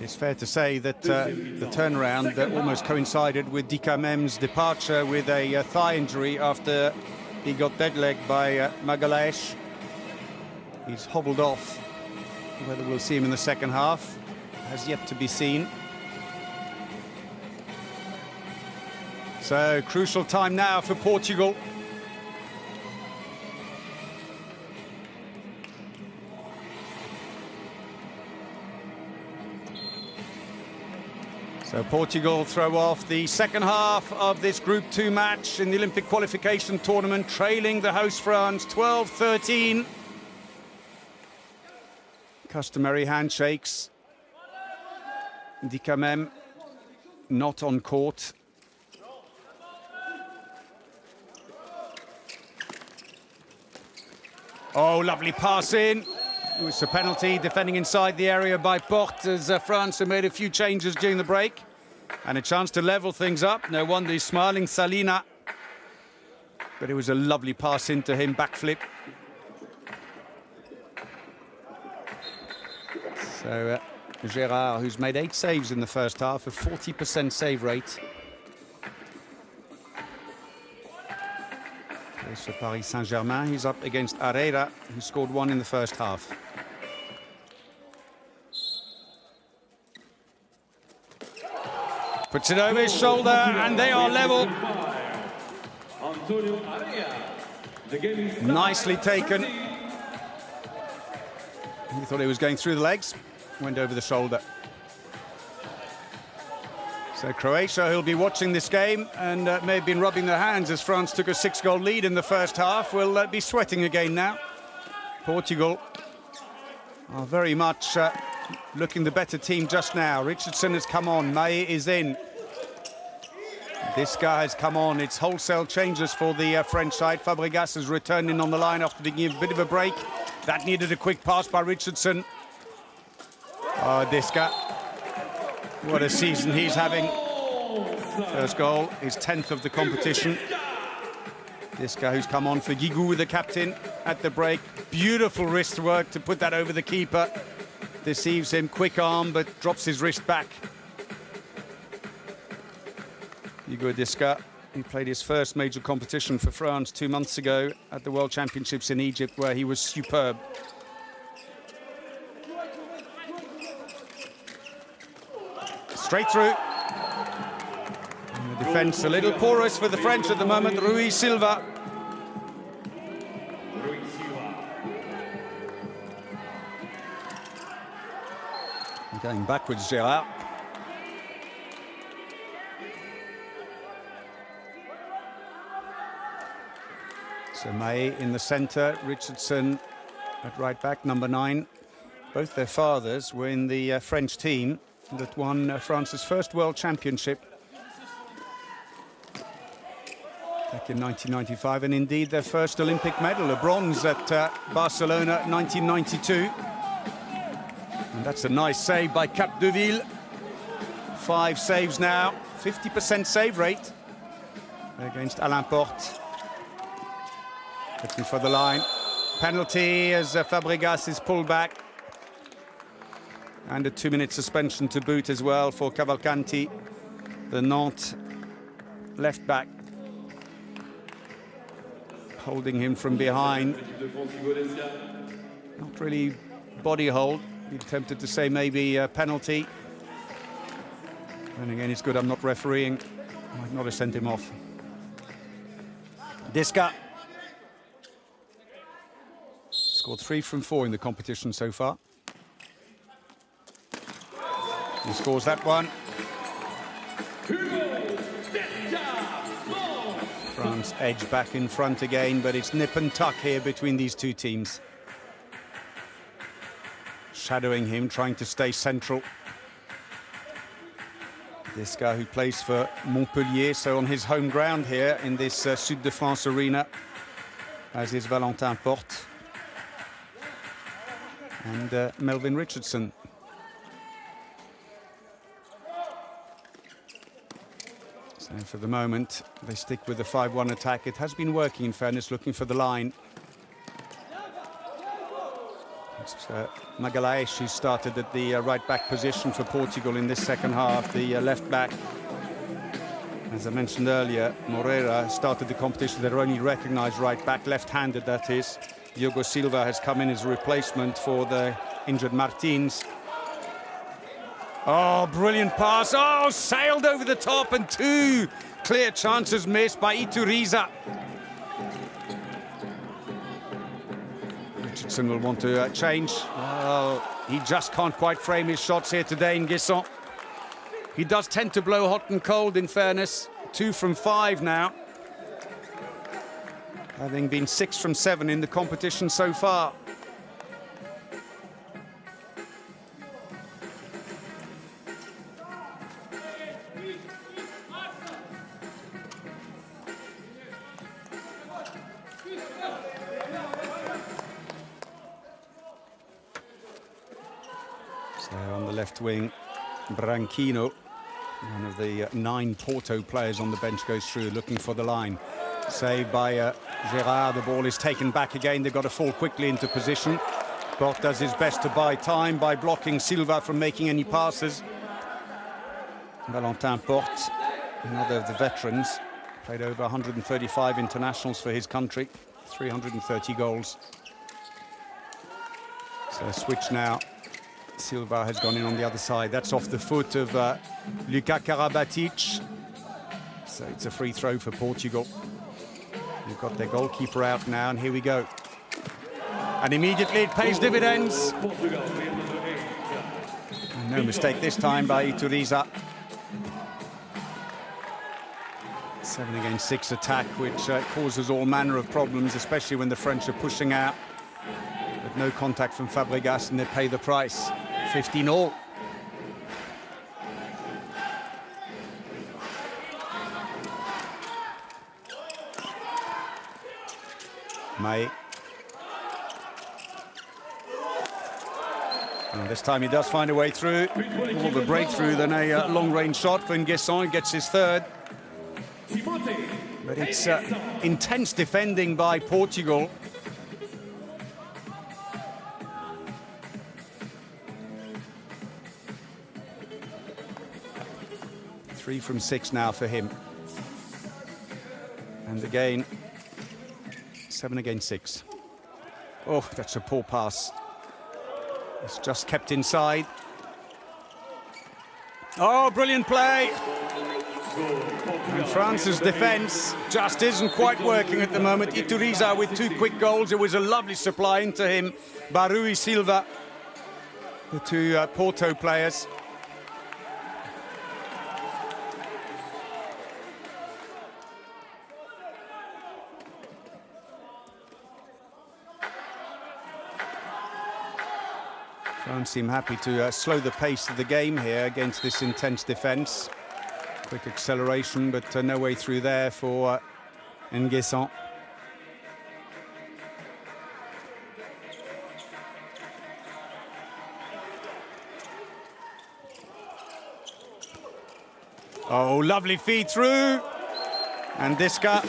It's fair to say that the turnaround almost coincided with Dikamem's departure with a thigh injury after he got dead-legged by Magalhaes. He's hobbled off. Whether we'll see him in the second half has yet to be seen. So, crucial time now for Portugal. So Portugal throw off the second half of this Group 2 match in the Olympic qualification tournament, trailing the host France 12-13. Customary handshakes. Dikamem not on court. Oh, lovely pass in. It was a penalty, defending inside the area by Porte, as France have made a few changes during the break. And a chance to level things up. No wonder he's smiling, Salina. But it was a lovely pass into him, backflip. So Gérard, who's made 8 saves in the first half, a 40% save rate. For Paris Saint-Germain, he's up against Herrera, who scored 1 in the first half. Puts it over his shoulder, and they are level. Nicely taken. He thought he was going through the legs, went over the shoulder. So Croatia, who'll be watching this game and may have been rubbing their hands as France took a 6-goal lead in the first half, will be sweating again now. Portugal are very much looking the better team just now. Richardson has come on, Maé is in. This guy has come on. It's wholesale changes for the French side. Fabregas has returned in on the line after taking a bit of a break. That needed a quick pass by Richardson. Oh, Disca. What a season he's having. First goal, his 10th of the competition. This guy who's come on for Guigou, the captain, at the break. Beautiful wrist work to put that over the keeper. Deceives him, quick arm, but drops his wrist back. Hugo Disca, he played his first major competition for France 2 months ago at the World Championships in Egypt, where he was superb. Straight through. And the defence a little porous for the French at the moment. Rui Silva. Going backwards, Gérard. So Maé in the centre, Richardson at right back, number 9. Both their fathers were in the French team that won France's first World Championship back in 1995, and indeed their first Olympic medal, a bronze at Barcelona 1992. And that's a nice save by Capdeville. 5 saves now, 50% save rate against Alain Porte. Looking for the line. Penalty as Fabregas is pulled back. And a 2-minute suspension to boot as well for Cavalcanti, the Nantes left back. Holding him from behind. Not really body hold. He tempted to say maybe a penalty. And again, it's good I'm not refereeing. I might not have sent him off. Disca. Scored 3 from 4 in the competition so far. He scores that one. France edge back in front again, but it's nip and tuck here between these two teams. Shadowing him, trying to stay central. This guy who plays for Montpellier, so on his home ground here in this Sud de France arena, as is Valentin Porte. And Melvin Richardson. So for the moment, they stick with the 5-1 attack. It has been working, in fairness, looking for the line. It's Magalhaes, who started at the right-back position for Portugal in this second half, the left-back. As I mentioned earlier, Moreira started the competition with their only recognised right-back, left-handed that is. Diogo Silva has come in as a replacement for the injured Martins. Oh, brilliant pass. Oh, sailed over the top, and two clear chances missed by Iturriza. Richardson will want to change. Oh, he just can't quite frame his shots here today in Guessant. He does tend to blow hot and cold, in fairness. 2 from 5 now, having been 6 from 7 in the competition so far. So on the left wing, Branquinho, one of the 9 Porto players on the bench, goes through looking for the line. Saved by Gerard. The ball is taken back again. They've got to fall quickly into position. Brock does his best to buy time by blocking Silva from making any passes. Valentin Porte, another of the veterans, played over 135 internationals for his country, 330 goals. So switch now. Silva has gone in on the other side. That's off the foot of Luka Karabatic. So it's a free throw for Portugal. They've got their goalkeeper out now, and here we go. And immediately it pays dividends. And no mistake this time by Iturriza. 7 against 6 attack, which causes all manner of problems, especially when the French are pushing out. But no contact from Fabregas, and they pay the price. 15-all. May. And this time he does find a way through. More of a breakthrough than a long-range shot for Nguesson. He gets his third. But it's intense defending by Portugal. Three from 6 now for him. And again, 7 against 6. Oh, that's a poor pass. It's just kept inside. Oh, brilliant play. And France's defence just isn't quite working at the moment. Iturriza with 2 quick goals. It was a lovely supply into him by Rui Silva, the 2 Porto players. France seem happy to slow the pace of the game here against this intense defence. Quick acceleration, but no way through there for Nguesson. Oh, lovely feed through. And Diska,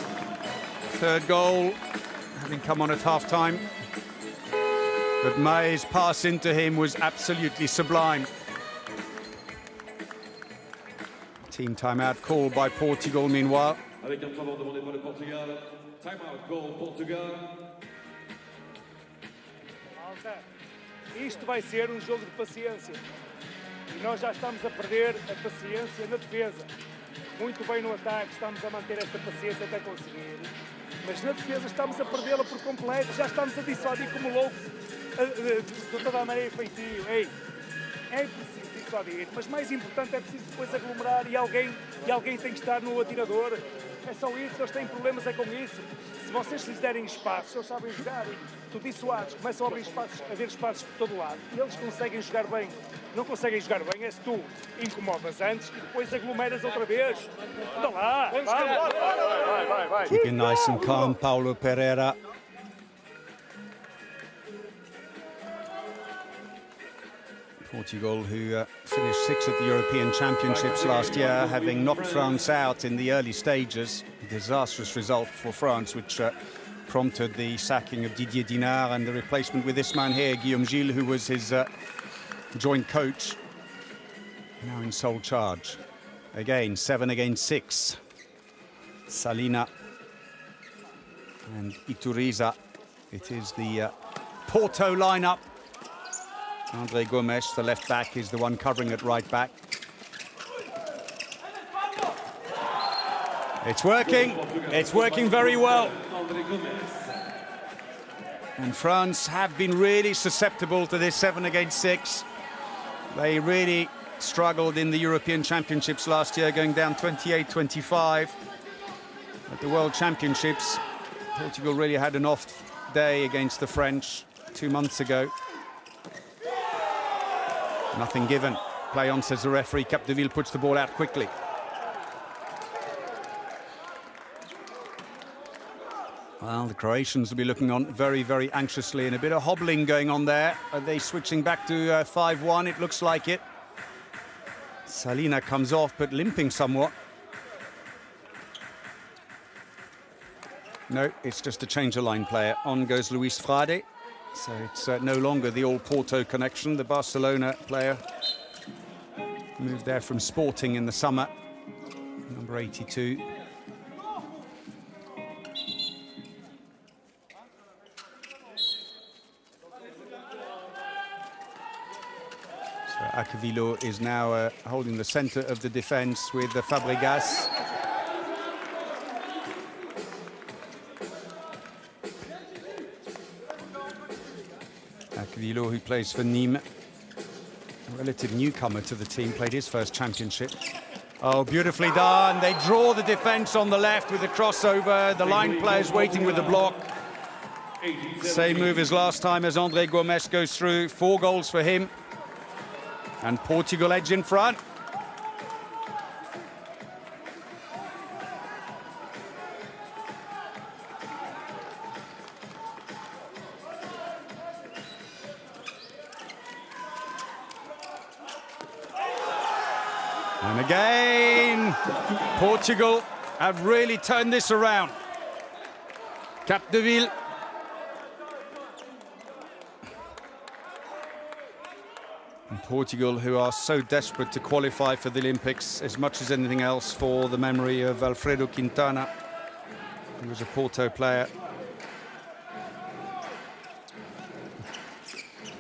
3rd goal, having come on at half-time. But May's pass into him was absolutely sublime. Team timeout called by Portugal meanwhile. Avec un favor demandé par le Portugal. Timeout goal Portugal. Isto vai ser jogo de paciência. E nós já estamos a perder a paciência na defesa. Muito bem no ataque, estamos a manter esta paciência até conseguir. Mas na defesa estamos a perdê-la por completo. Já estamos a dissuadir como loucos. De toda a maneira feitio. Ei, é preciso dissuadir, mas mais importante é preciso depois aglomerar e alguém tem que estar no atirador. É só isso, eles têm problemas é com isso. Se vocês lhes derem espaços, eles sabem jogar. Tu dissuades, começam a haver espaços por todo lado e eles conseguem jogar bem. Não conseguem jogar bem é se tu incomodas antes e depois aglomeras outra vez. Anda lá, vai. Keeping nice and calm, Paulo Pereira. Portugal, who finished 6th at the European Championships last year, having knocked France out in the early stages. A disastrous result for France, which prompted the sacking of Didier Dinard and the replacement with this man here, Guillaume Gilles, who was his joint coach, now in sole charge. Again, 7 against 6. Salina and Iturriza. It is the Porto lineup. André Gomes, the left back, is the one covering at right back. It's working very well. And France have been really susceptible to this 7 against 6. They really struggled in the European Championships last year, going down 28-25. At the World Championships, Portugal really had an off day against the French 2 months ago. Nothing given. Play on, says the referee. Capdeville puts the ball out quickly. Well, the Croatians will be looking on very, very anxiously, and a bit of hobbling going on there. Are they switching back to 5-1? It looks like it. Salina comes off, but limping somewhat. No, it's just a change of line player. On goes Luis Frade. So it's no longer the old Porto connection. The Barcelona player moved there from Sporting in the summer. Number 82. So Acquevilo is now holding the centre of the defence with Fabregas. Acquevilo, who plays for Nîmes, a relative newcomer to the team, played his first championship. Oh, beautifully done. They draw the defence on the left with a crossover. The line players waiting with the block. Same move as last time as André Gomes goes through. 4 goals for him. And Portugal edge in front. And again, Portugal have really turned this around. Capdeville. And Portugal, who are so desperate to qualify for the Olympics as much as anything else, for the memory of Alfredo Quintana, who was a Porto player.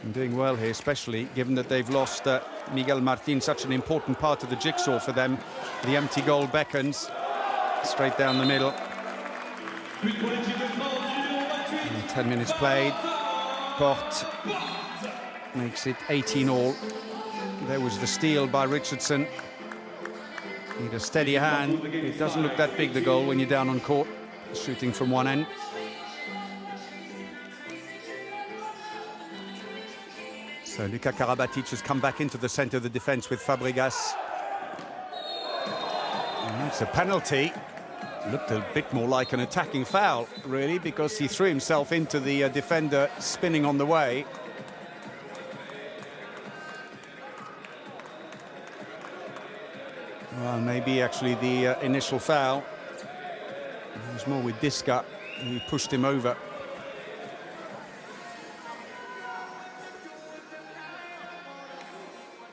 And doing well here, especially given that they've lost Miguel Martin, such an important part of the jigsaw for them. The empty goal beckons straight down the middle. And 10 minutes played. Porte makes it 18-all. There was the steal by Richardson. Need a steady hand. It doesn't look that big, the goal, when you're down on court, shooting from one end. So Luka Karabatic has come back into the centre of the defence with Fabregas. And that's a penalty. Looked a bit more like an attacking foul, really, because he threw himself into the defender spinning on the way. Well, maybe actually the initial foul. It was more with Diska, who pushed him over.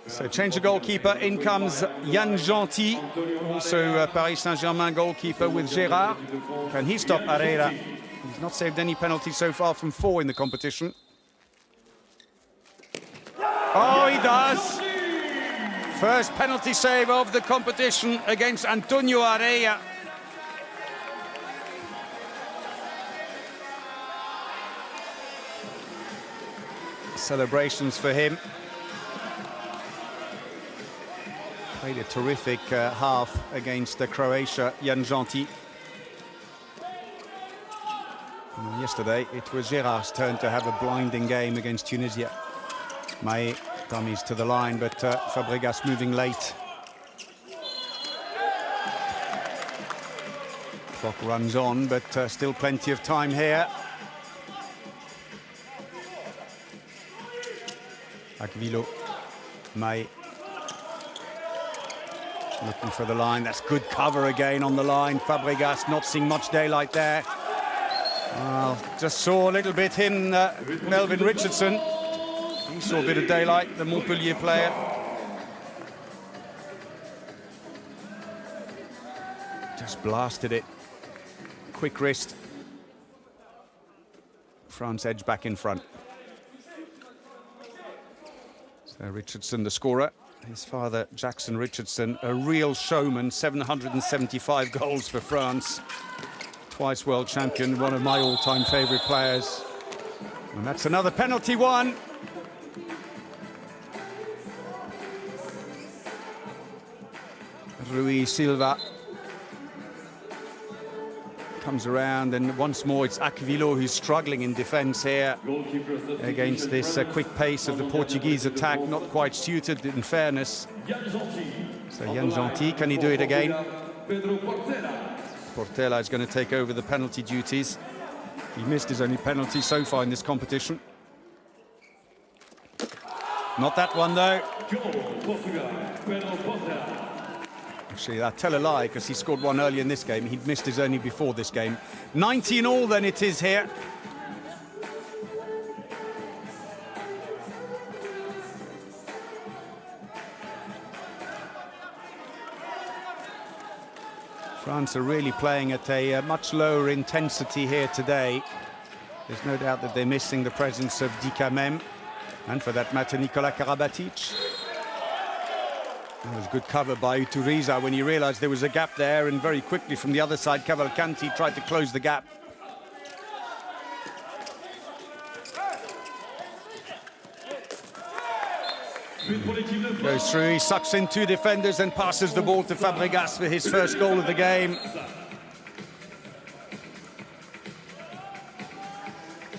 So change the goalkeeper, in comes Yann Gentil, also Paris Saint-Germain goalkeeper with Gérard. Can he stop Herrera? He's not saved any penalties so far from 4 in the competition. Oh, he does! First penalty save of the competition against Antonio Herrera. Celebrations for him. Played a terrific half against Croatia, Yann Gentil. And yesterday, it was Gérard's turn to have a blinding game against Tunisia. Mae dummies to the line, but Fabregas moving late. Clock runs on, but still plenty of time here. Acquevilo. May looking for the line. That's good cover again on the line. Fabregas not seeing much daylight there. Well, just saw a little bit him, Melvin Richardson. He saw a bit of daylight, the Montpellier player. Just blasted it. Quick wrist. France edge back in front. So Richardson, the scorer. His father, Jackson Richardson, a real showman, 775 goals for France. Twice world champion, one of my all-time favourite players. And that's another penalty one. Rui Silva comes around, and once more it's Aquilino who's struggling in defence here against this quick pace of the Portuguese attack, not quite suited in fairness. So Yann Gentil, can he do it again? Portela is going to take over the penalty duties. He missed his only penalty so far in this competition. Not that one though. Actually, I tell a lie, because he scored one early in this game. He'd missed his only before this game. 19 all then it is here. France are really playing at a much lower intensity here today. There's no doubt that they're missing the presence of Dikamem, and for that matter, Nicolas Karabatic. It was good cover by Uturiza when he realized there was a gap there, and very quickly from the other side, Cavalcanti tried to close the gap. Goes through, he sucks in two defenders and passes the ball to Fabregas for his first goal of the game.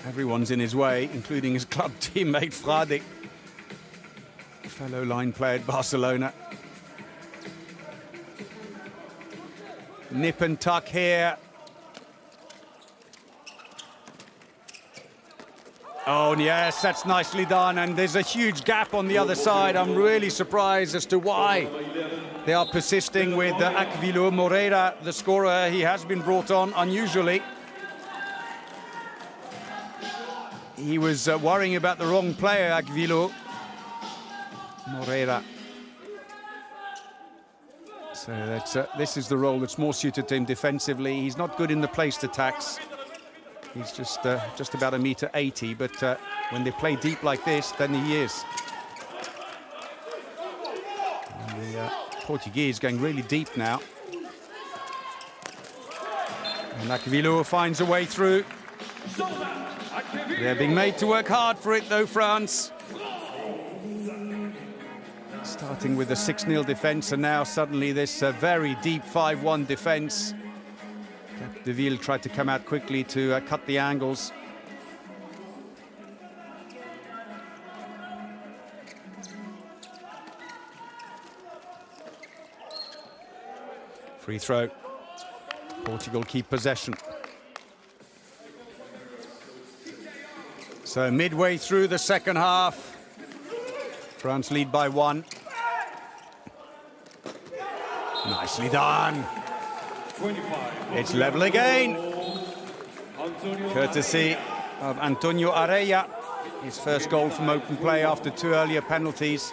Everyone's in his way, including his club teammate Frade, fellow line player at Barcelona. Nip and tuck here. Oh, yes, that's nicely done. And there's a huge gap on the other side. I'm really surprised as to why they are persisting with Aquilino. Moreira, the scorer, he has been brought on unusually. He was worrying about the wrong player, Aquilino. Moreira. So that's, this is the role that's more suited to him defensively. He's not good in the placed attacks. He's just about 1.80 m, but when they play deep like this, then he is. And the Portuguese going really deep now. And Aquilino finds a way through. They're being made to work hard for it, though, France. Starting with a 6-0 defence, and now suddenly this very deep 5-1 defence. Deville tried to come out quickly to cut the angles. Free throw. Portugal keep possession. So midway through the second half, France lead by 1. Nicely done. It's level again. Courtesy of Antonio Areia. His first goal from open play after 2 earlier penalties.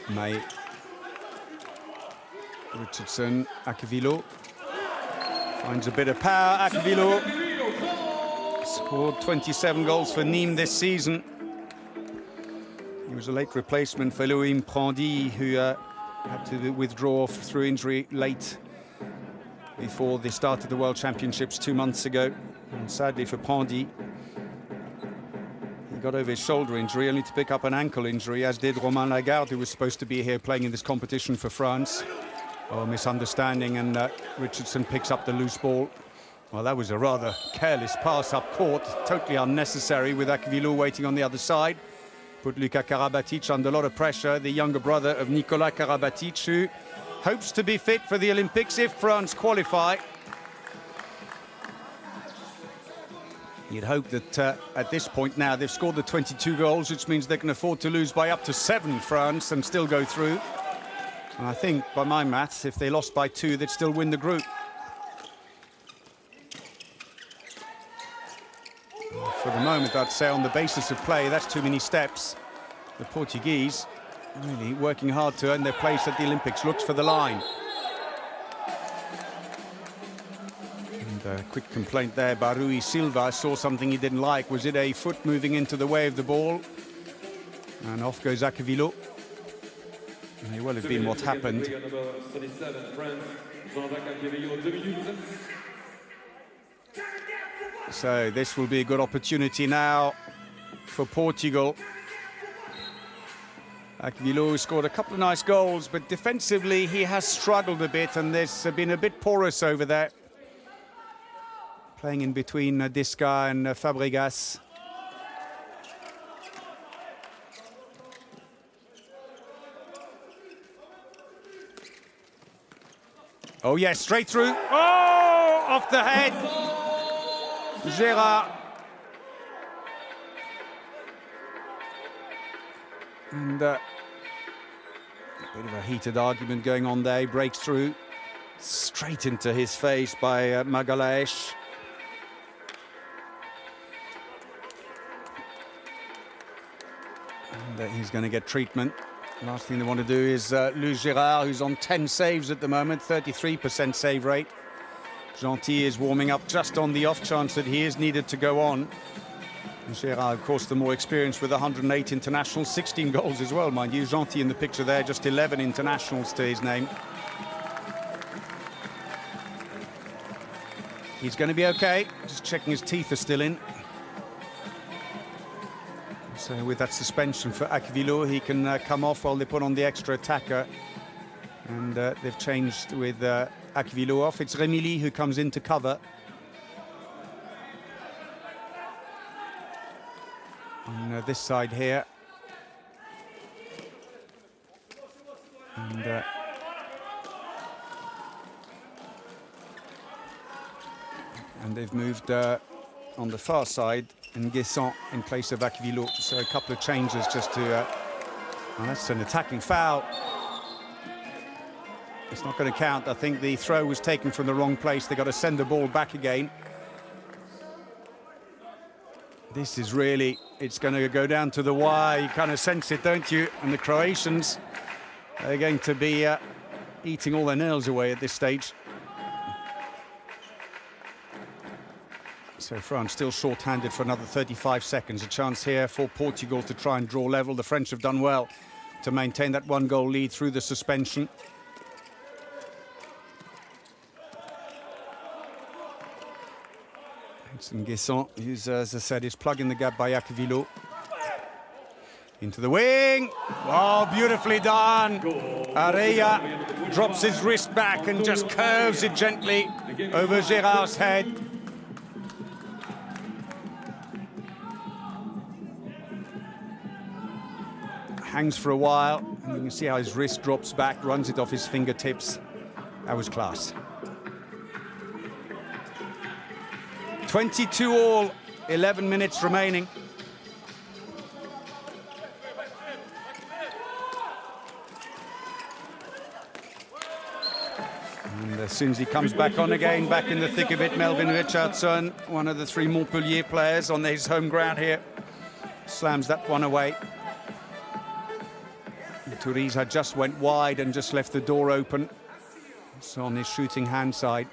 May. Richardson, Aquilino. Finds a bit of power, Aquilino. Scored 27 goals for Nîmes this season. He was a late replacement for Elohim Prandi, who had to withdraw through injury late before the start of the World Championships 2 months ago. And sadly for Prandi, he got over his shoulder injury, only to pick up an ankle injury, as did Romain Lagarde, who was supposed to be here playing in this competition for France. Oh, misunderstanding, and Richardson picks up the loose ball. Well, that was a rather careless pass up court, totally unnecessary, with Aquilino waiting on the other side. Put Luka Karabatic under a lot of pressure, the younger brother of Nicolas Karabatic, who hopes to be fit for the Olympics if France qualify. You'd hope that at this point now they've scored the 22 goals, which means they can afford to lose by up to 7, France, and still go through. And I think, by my maths, if they lost by 2, they'd still win the group. For the moment, I'd say on the basis of play, that's too many steps. The Portuguese really working hard to earn their place at the Olympics. Looks for the line. And a quick complaint there by Rui Silva. Saw something he didn't like. Was it a foot moving into the way of the ball? And off goes Akevilo. May well have been what happened. So this will be a good opportunity now for Portugal. Akevilo scored a couple of nice goals, but defensively he has struggled a bit, and there's been a bit porous over there. Playing in between Disca and Fabregas. Oh yes, straight through. Oh, off the head. Gerard. And a bit of a heated argument going on there. He breaks through straight into his face by Magalhaes. And he's going to get treatment. Last thing they want to do is lose Gerard, who's on 10 saves at the moment, 33% save rate. Gentil is warming up just on the off chance that he is needed to go on. And Gerard, of course, the more experienced with 108 internationals, 16 goals as well, mind you. Gentil in the picture there, just 11 internationals to his name. He's going to be okay, just checking his teeth are still in. So with that suspension for Akevilo, he can come off while they put on the extra attacker. And they've changed with Akevilo off. It's Remili who comes in to cover. On this side here. And they've moved on the far side and Guessant in place of Akevilo. So a couple of changes just to... well, that's an attacking foul. It's not going to count. I think the throw was taken from the wrong place. They've got to send the ball back again. This is really... It's going to go down to the wire. You kind of sense it, don't you? And the Croatians are going to be eating all their nails away at this stage. So France still short-handed for another 35 seconds. A chance here for Portugal to try and draw level. The French have done well to maintain that 1-goal lead through the suspension. It's Guessant, who's, as I said, is plugging the gap by Akevilo. Into the wing. Oh, beautifully done. Areia drops his wrist back and just curves it gently over Gerard's head. Hangs for a while, and you can see how his wrist drops back, runs it off his fingertips. That was class. 22 all, 11 minutes remaining. And as soon as he comes back on again, back in the thick of it, Melvin Richardson, one of the 3 Montpellier players on his home ground here, slams that one away. Ituriza just went wide and just left the door open. It's on his shooting hand side.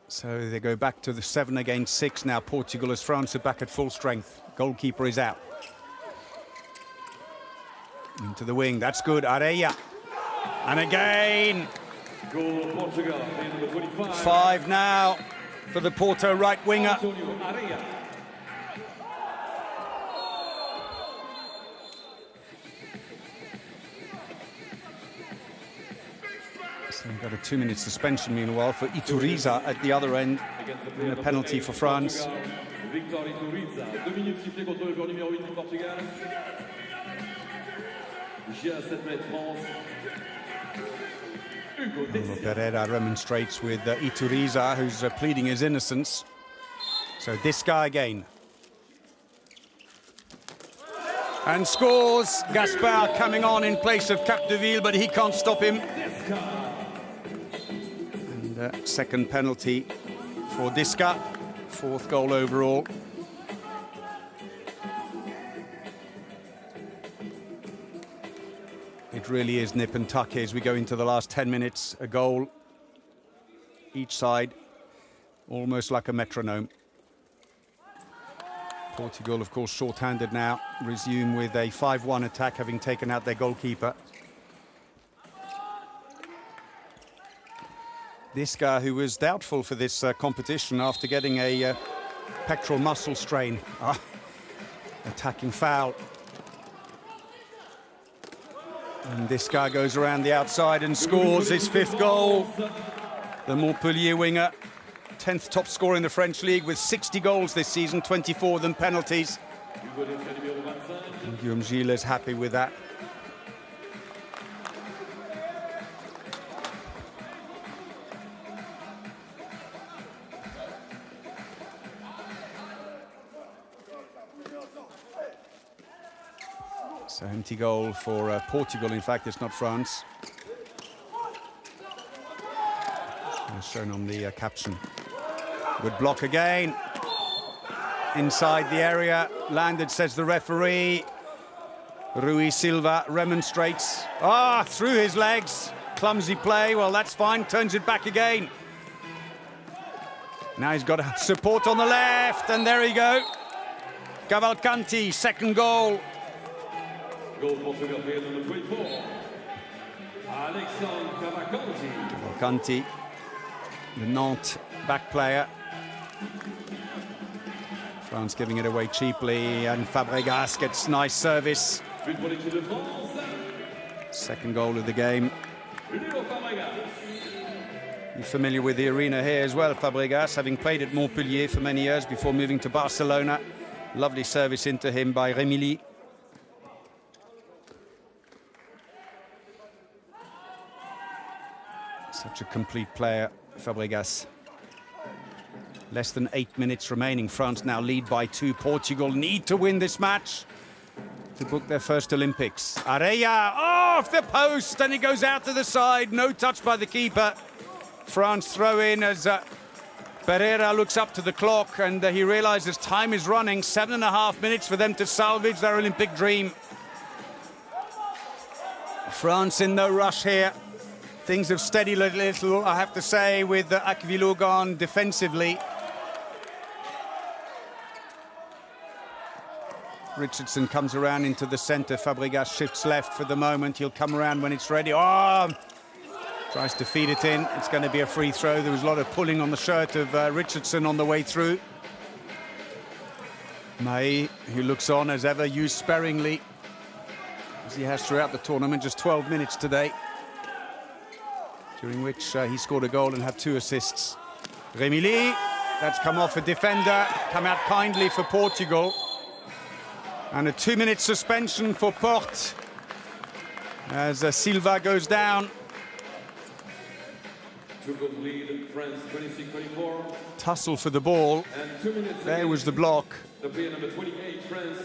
So they go back to the 7 against 6 now. Portugal, as France are back at full strength. Goalkeeper is out. Into the wing, that's good, Areia. And again. Goal Portugal, 5 now for the Porto right winger. So we've got a 2-minute suspension meanwhile for Ituriza at the other end, and a penalty for France. Victor Ituriza, 2 minutes sifflées contre le joueur numéro 8 du Portugal. Pereira remonstrates with Ituriza, who's pleading his innocence. So this guy again. And scores. Gaspard coming on in place of Capdeville, but he can't stop him. And second penalty for Diska. Fourth goal overall. It really is nip and tuck as we go into the last 10 minutes. A goal each side, almost like a metronome. Portugal, of course, short-handed now, resume with a 5-1 attack, having taken out their goalkeeper. This guy, who was doubtful for this competition after getting a pectoral muscle strain. Attacking foul. And this guy goes around the outside and scores his 5th goal. The Montpellier winger, 10th top scorer in the French league with 60 goals this season, 24 of them penalties. And Guillaume Gilles is happy with that. So empty goal for Portugal. In fact, it's not France. As shown on the caption. Good block again. Inside the area. Landed, says the referee. Rui Silva remonstrates. Through his legs. Clumsy play. Well, that's fine. Turns it back again. Now he's got support on the left. And there you go. Cavalcanti, 2nd goal. Goal Portugal player number 24. Alexandre Cavalcanti. Cavalcanti, the Nantes back player. France giving it away cheaply, and Fabregas gets nice service. 2nd goal of the game. You're familiar with the arena here as well, Fabregas, having played at Montpellier for many years before moving to Barcelona. Lovely service into him by Remili. Such a complete player, Fabregas. Less than 8 minutes remaining. France now lead by 2. Portugal need to win this match to book their first Olympics. Areia off the post, and it goes out to the side. No touch by the keeper. France throw in as Pereira looks up to the clock, and he realizes time is running. 7.5 minutes for them to salvage their Olympic dream. France in no rush here. Things have steadied a little, I have to say, with Akvilogan defensively. Richardson comes around into the centre. Fabregas shifts left for the moment. He'll come around when it's ready. Tries to feed it in. It's going to be a free throw. There was a lot of pulling on the shirt of Richardson on the way through. Mai, who looks on as ever, used sparingly, as he has throughout the tournament. Just 12 minutes today, during which he scored a goal and had 2 assists. Remili, that's come off a defender, come out kindly for Portugal. And a 2-minute suspension for Porte as Silva goes down. 2 goal lead, France 26-24. Tussle for the ball. There was the block. The player number 28, France.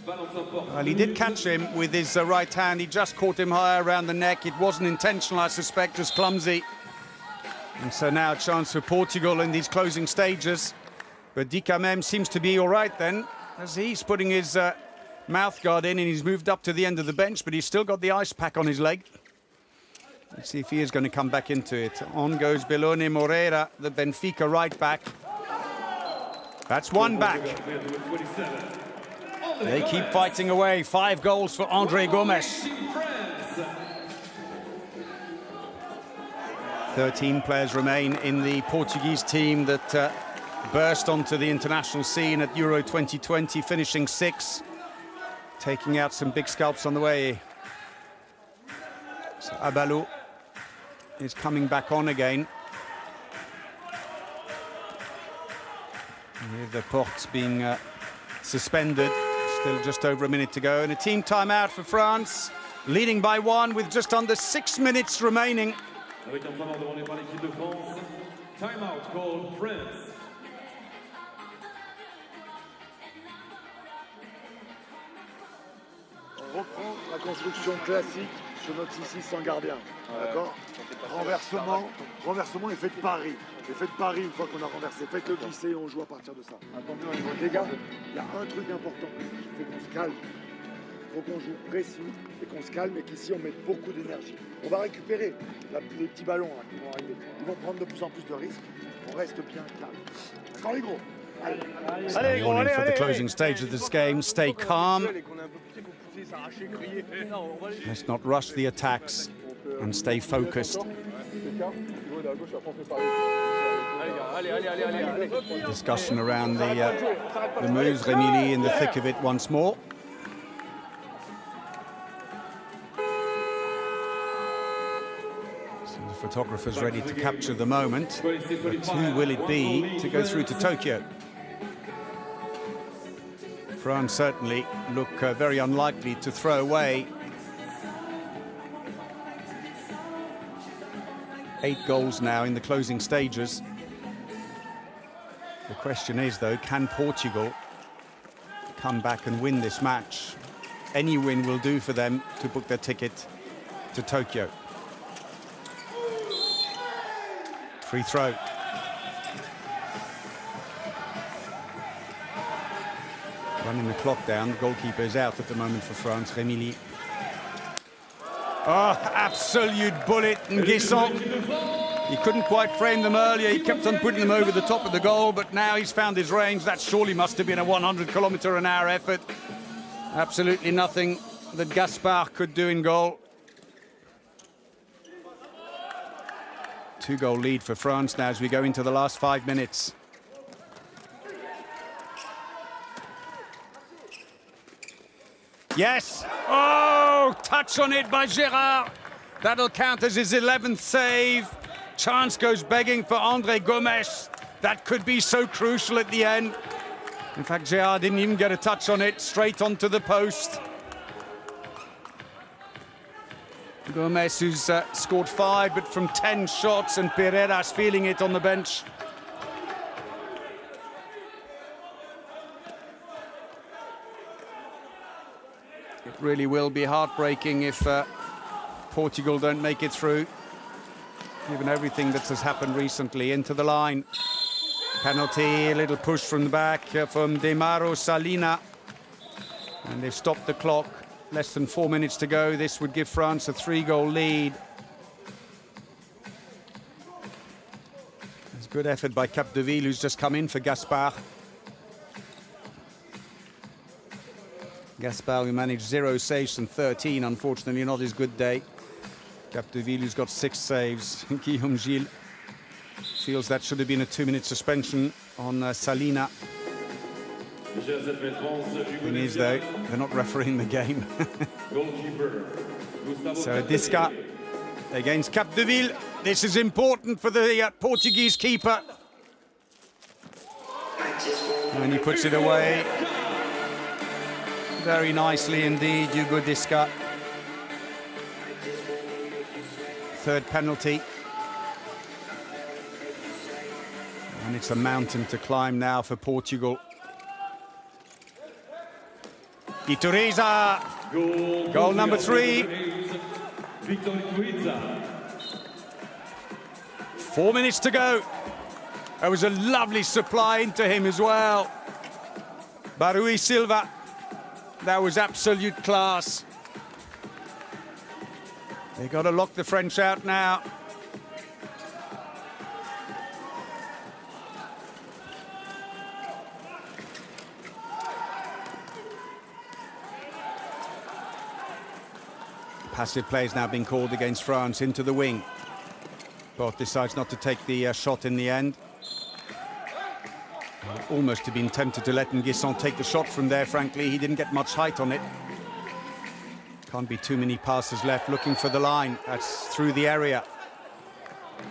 Well, he did catch him with his right hand. He just caught him higher around the neck. It wasn't intentional, I suspect, just clumsy. And so now a chance for Portugal in these closing stages. But Dikamem seems to be all right then, as he's putting his mouth guard in, and he's moved up to the end of the bench, but he's still got the ice pack on his leg. Let's see if he is going to come back into it. On goes Belone Moreira, the Benfica right back. That's one back. They keep fighting away. 5 goals for Andre Gomes. 13 players remain in the Portuguese team that burst onto the international scene at Euro 2020, finishing 6th, taking out some big scalps on the way. So Abalo is coming back on again, with the Portes being suspended. Still just over a minute to go, and a team timeout for France. leading by 1 with just under 6 minutes remaining. Avec un temps demandé par l'équipe de France. Time out called France. On reprend la construction classique sur notre 6-6 sans gardien. D'accord. Renversement, et faites pari. Et faites pari une fois qu'on a renversé. Faites le glisser et on joue à partir de ça. Les gars, il y a un truc important. Il faut qu'on se calme. Il faut qu'on joue précis et qu'on se calme et qu'ici on mette beaucoup d'énergie. On va récupérer les petits ballons là, qui vont arriver. Ils vont prendre de plus en plus de risques. On reste bien calme. D'accord les gros? Allez, warning for the closing stage of this game. Stay calm. Let's not rush the attacks and stay focused. Discussion around the moves. Remili in the thick of it once more. So the photographer's ready to capture the moment. But who will it be to go through to Tokyo? France certainly look very unlikely to throw away 8 goals now in the closing stages. The question is, though, can Portugal come back and win this match? Any win will do for them to book their ticket to Tokyo. Free throw. Running the clock down. The goalkeeper is out at the moment for France, Remili. Oh, absolute bullet, Nguesson. He couldn't quite frame them earlier. He kept on putting them over the top of the goal, but now he's found his range. That surely must have been a 100-kilometre-an-hour effort. Absolutely nothing that Gaspard could do in goal. 2-goal lead for France now as we go into the last 5 minutes. Yes! Oh, touch on it by Gérard. That'll count as his 11th save. Chance goes begging for André Gomes. That could be so crucial at the end. In fact, Gérard didn't even get a touch on it, straight onto the post. Gomes, who's scored 5, but from 10 shots, and Pereira's feeling it on the bench. It really will be heartbreaking if Portugal don't make it through, given everything that has happened recently. Into the line. Penalty, a little push from the back from Demaro Salina. And they've stopped the clock. Less than 4 minutes to go. This would give France a 3-goal lead. It's a good effort by Capdeville, who's just come in for Gaspard. Gaspard, who managed 0 saves and 13, unfortunately not his good day. Capdeville, who's got 6 saves. Guillaume Gilles feels that should have been a 2-minute suspension on Salina. Thing is, though, they're not refereeing the game. So Disca against Capdeville. This is important for the Portuguese keeper. And he puts it away. Very nicely indeed, Hugo Disca. 3rd penalty. And it's a mountain to climb now for Portugal. Iturriza, goal number 3. 4 minutes to go. There was a lovely supply into him as well. Barui Silva. That was absolute class. They've got to lock the French out now. Passive play is now being called against France into the wing. Both decides not to take the shot in the end. Almost have been tempted to let Nguesson take the shot from there, frankly. He didn't get much height on it. Can't be too many passes left looking for the line. That's through the area.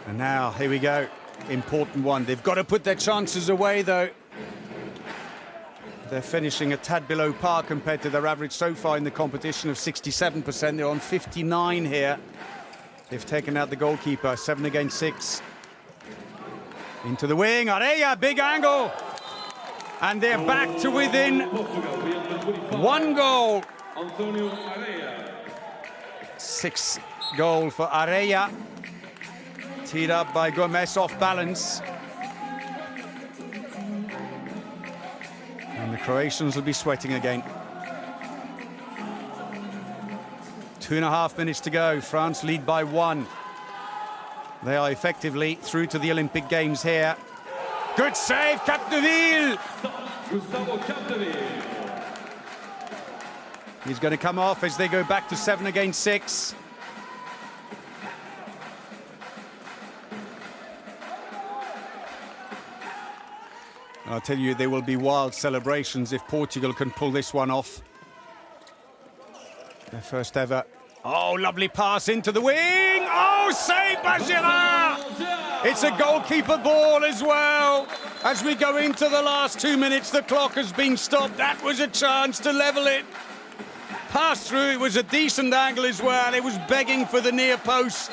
And now, here we go. Important one. They've got to put their chances away, though. They're finishing a tad below par compared to their average so far in the competition of 67%. They're on 59 here. They've taken out the goalkeeper, 7 against 6. Into the wing, Areia, big angle. And they're back to within 1 goal. 6 goal for Areia. Teed up by Gomez off balance. And the Croatians will be sweating again. 2.5 minutes to go. France lead by 1. They are effectively through to the Olympic Games here. Good save, Capdeville! He's going to come off as they go back to 7 against 6. I'll tell you, there will be wild celebrations if Portugal can pull this one off. Their first ever. Oh, lovely pass into the wing. Oh, save by Girard. It's a goalkeeper ball as well. As we go into the last 2 minutes, the clock has been stopped. That was a chance to level it. Pass through, it was a decent angle as well. It was begging for the near post.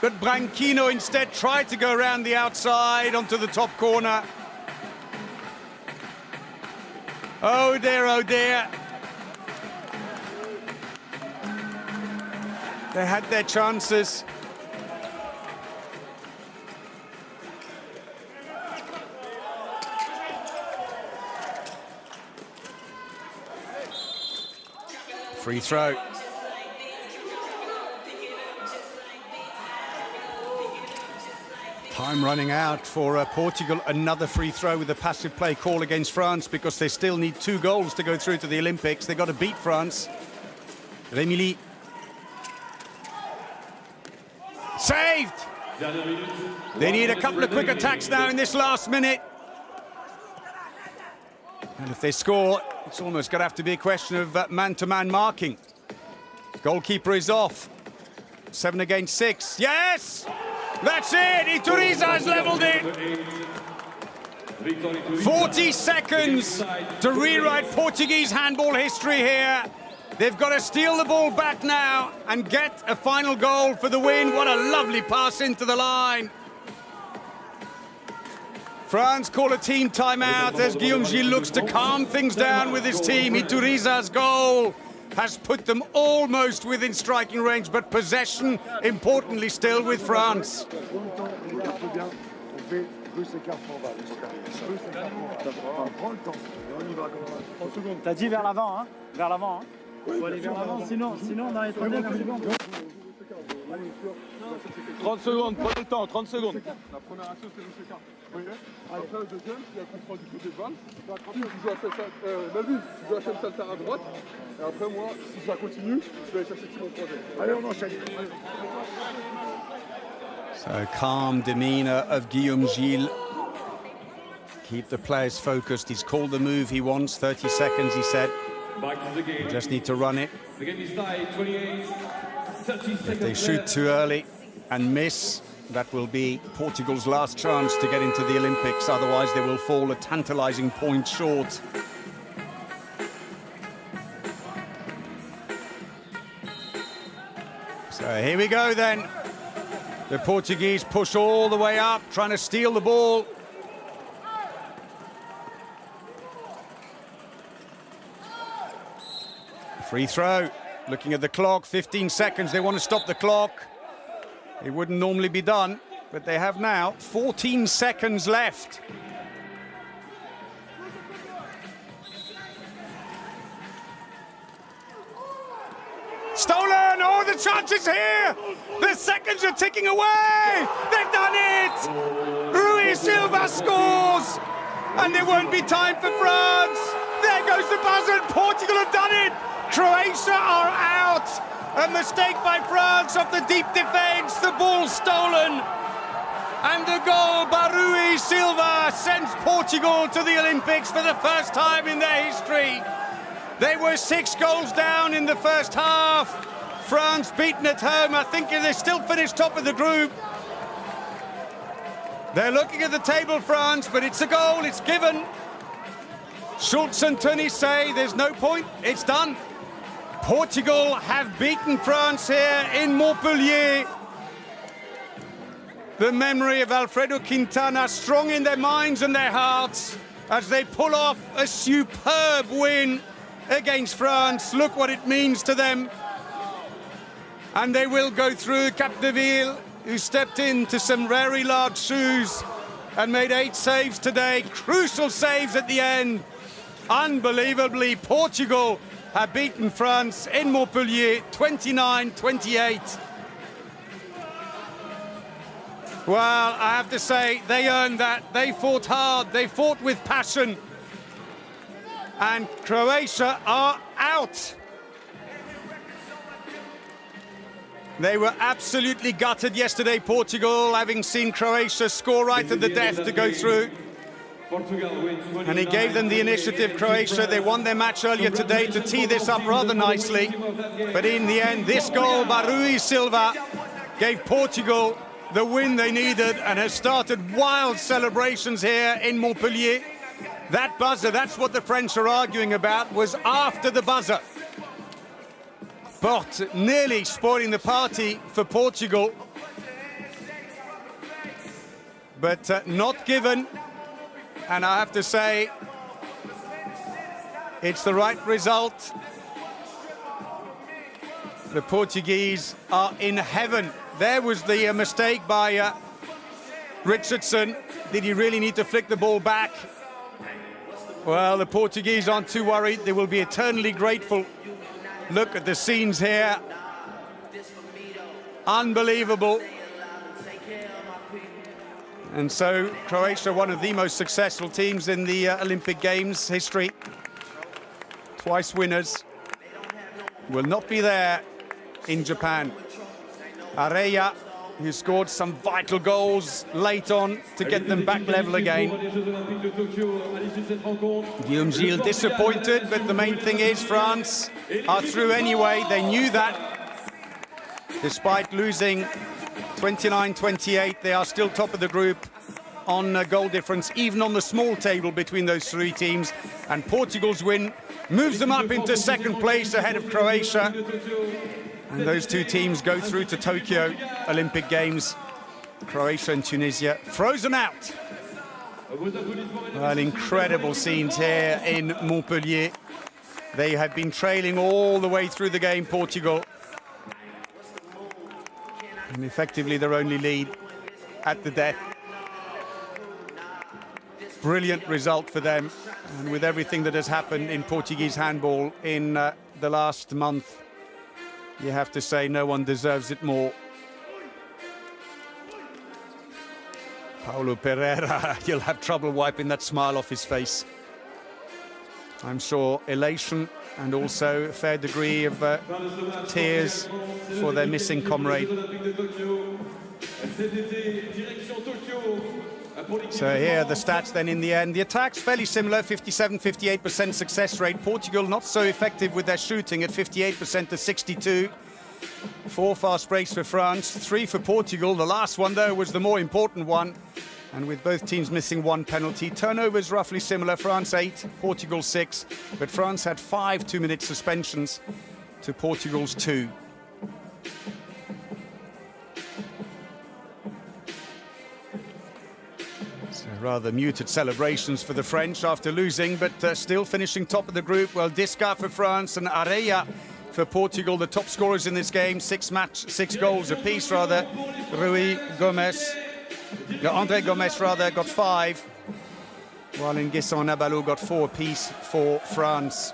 But Branquinho instead tried to go around the outside onto the top corner. Oh dear, oh dear. They had their chances. Free throw. Time running out for Portugal. Another free throw with a passive play call against France because they still need 2 goals to go through to the Olympics. They've got to beat France. Remili. Saved! They need a couple of quick attacks now in this last minute. And if they score, it's almost going to have to be a question of man-to-man marking. Goalkeeper is off. 7 against 6. Yes! That's it! Ituriza has levelled it! 40 seconds to rewrite Portuguese handball history here. They've got to steal the ball back now and get a final goal for the win. What a lovely pass into the line. France call a team timeout as Guillaume Gilles looks to calm things down with his team. Ituriza's goal has put them almost within striking range, but possession, importantly, still with France. T'as dit vers l'avant, hein? Vers l'avant, hein? Faut aller vers l'avant, sinon on a été bien. 30 secondes, prenez le temps, 30 secondes. La première action, c'est le C4. Oui. Après, le deuxième, il y a le contrôle du côté de balle. Tu joues à Chem Salta à droite. Et après, moi, si ça continue, je vais aller chercher Timon troisième. Allez, on enchaîne. So, calm demeanour of Guillaume Gilles. Keep the players focused. He's called the move he wants. 30 seconds, he said. We just need to run it. The game is tied, 28, 30 seconds. If they shoot too early and miss, that will be Portugal's last chance to get into the Olympics. Otherwise, they will fall a tantalising point short. So here we go then. The Portuguese push all the way up, trying to steal the ball. Free throw. Looking at the clock, 15 seconds. They want to stop the clock. It wouldn't normally be done, but they have now 14 seconds left. Stolen! Oh, the chance is here! The seconds are ticking away! They've done it! Rui Silva scores! And there won't be time for France! There goes the buzzer! Portugal have done it! Croatia are out! A mistake by France off the deep defence, the ball stolen. And the goal by Rui Silva sends Portugal to the Olympics for the first time in their history. They were 6 goals down in the first half. France beaten at home. I think they still finished top of the group. They're looking at the table, France, but it's a goal, it's given. Schultz and Tunis say there's no point, it's done. Portugal have beaten France here in Montpellier. The memory of Alfredo Quintana strong in their minds and their hearts as they pull off a superb win against France. Look what it means to them. And they will go through Capdeville, who stepped into some very large shoes and made 8 saves today. Crucial saves at the end. Unbelievably, Portugal have beaten France in Montpellier 29-28. Well, I have to say, they earned that. They fought hard, they fought with passion. And Croatia are out. They were absolutely gutted yesterday, Portugal, having seen Croatia score right at the death to go through. And he gave them the initiative, Croatia. They won their match earlier today to tee this up rather nicely. But in the end, this goal by Rui Silva gave Portugal the win they needed and has started wild celebrations here in Montpellier. That buzzer, that's what the French are arguing about, was after the buzzer. But nearly spoiling the party for Portugal. But not given. And I have to say, it's the right result. The Portuguese are in heaven. There was the mistake by Richardson. Did he really need to flick the ball back? Well, the Portuguese aren't too worried. They will be eternally grateful. Look at the scenes here. Unbelievable. And so Croatia, one of the most successful teams in the Olympic Games history. Twice winners. Will not be there in Japan. Areia, who scored some vital goals late on to get them back level again. Guillaume Gilles disappointed, but the main thing is France are through anyway. They knew that. Despite losing 29-28, they are still top of the group on goal difference, even on the small table between those 3 teams. And Portugal's win moves them up into second place ahead of Croatia. And those 2 teams go through to Tokyo Olympic Games. Croatia and Tunisia frozen out. Well, incredible scenes here in Montpellier. They have been trailing all the way through the game, Portugal. And effectively their only lead at the death. Brilliant result for them. And with everything that has happened in Portuguese handball in the last month, you have to say no one deserves it more. Paulo Pereira, you'll have trouble wiping that smile off his face. I'm sure elation and also a fair degree of tears for their missing comrade. So here are the stats then in the end. The attack's fairly similar, 57-58% success rate. Portugal not so effective with their shooting at 58% to 62. 4 fast breaks for France, 3 for Portugal. The last one, though, was the more important one. And with both teams missing 1 penalty. Turnovers roughly similar, France 8, Portugal 6. But France had 5 2-minute suspensions to Portugal's 2. So rather muted celebrations for the French after losing, but still finishing top of the group. Well, Disca for France and Areia for Portugal, the top scorers in this game. 6 goals apiece, rather. Andre Gomes, rather, got 5, while Nguessan and Abalo got 4 apiece for France.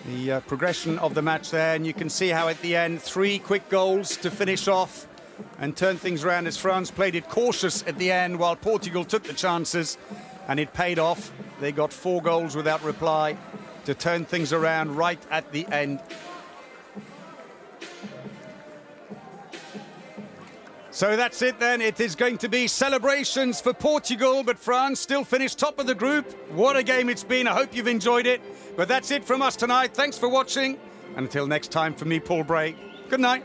The progression of the match there, and you can see how at the end, 3 quick goals to finish off and turn things around as France played it cautious at the end, while Portugal took the chances, and it paid off. They got 4 goals without reply to turn things around right at the end. So that's it then. It is going to be celebrations for Portugal, but France still finished top of the group. What a game it's been. I hope you've enjoyed it. But that's it from us tonight. Thanks for watching. And until next time, from me, Paul Bray, good night.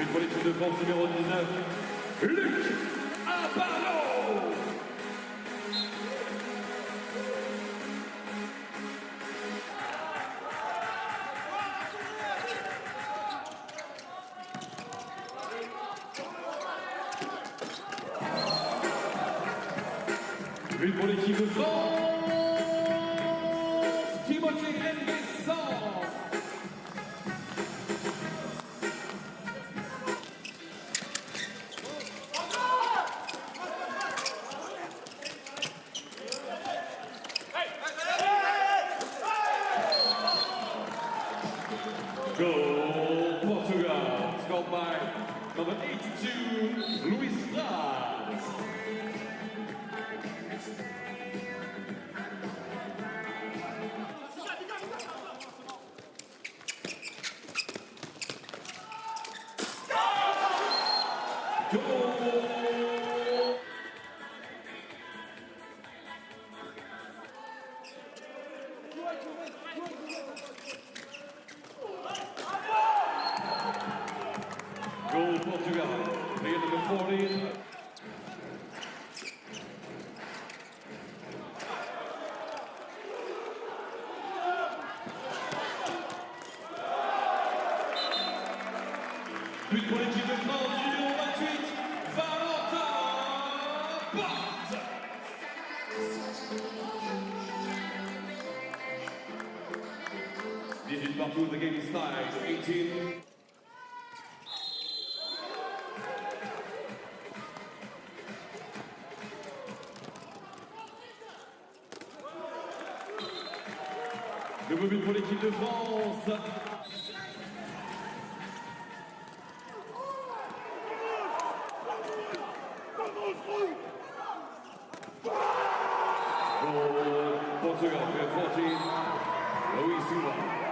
but pour l'équipe de France numéro 19, Luc Aparo. But pour l'équipe de France, Timothée Nguessan. Goal, Portugal, scored by number 82, Luis Braz. Goal Portugal, player number 40. But pour l'équipe de France, numéro 28, Valentin Porte. This is partout, the game starts, 18. Nouveau but pour l'équipe de France. Goal, Portugal, 14, Luis Braz.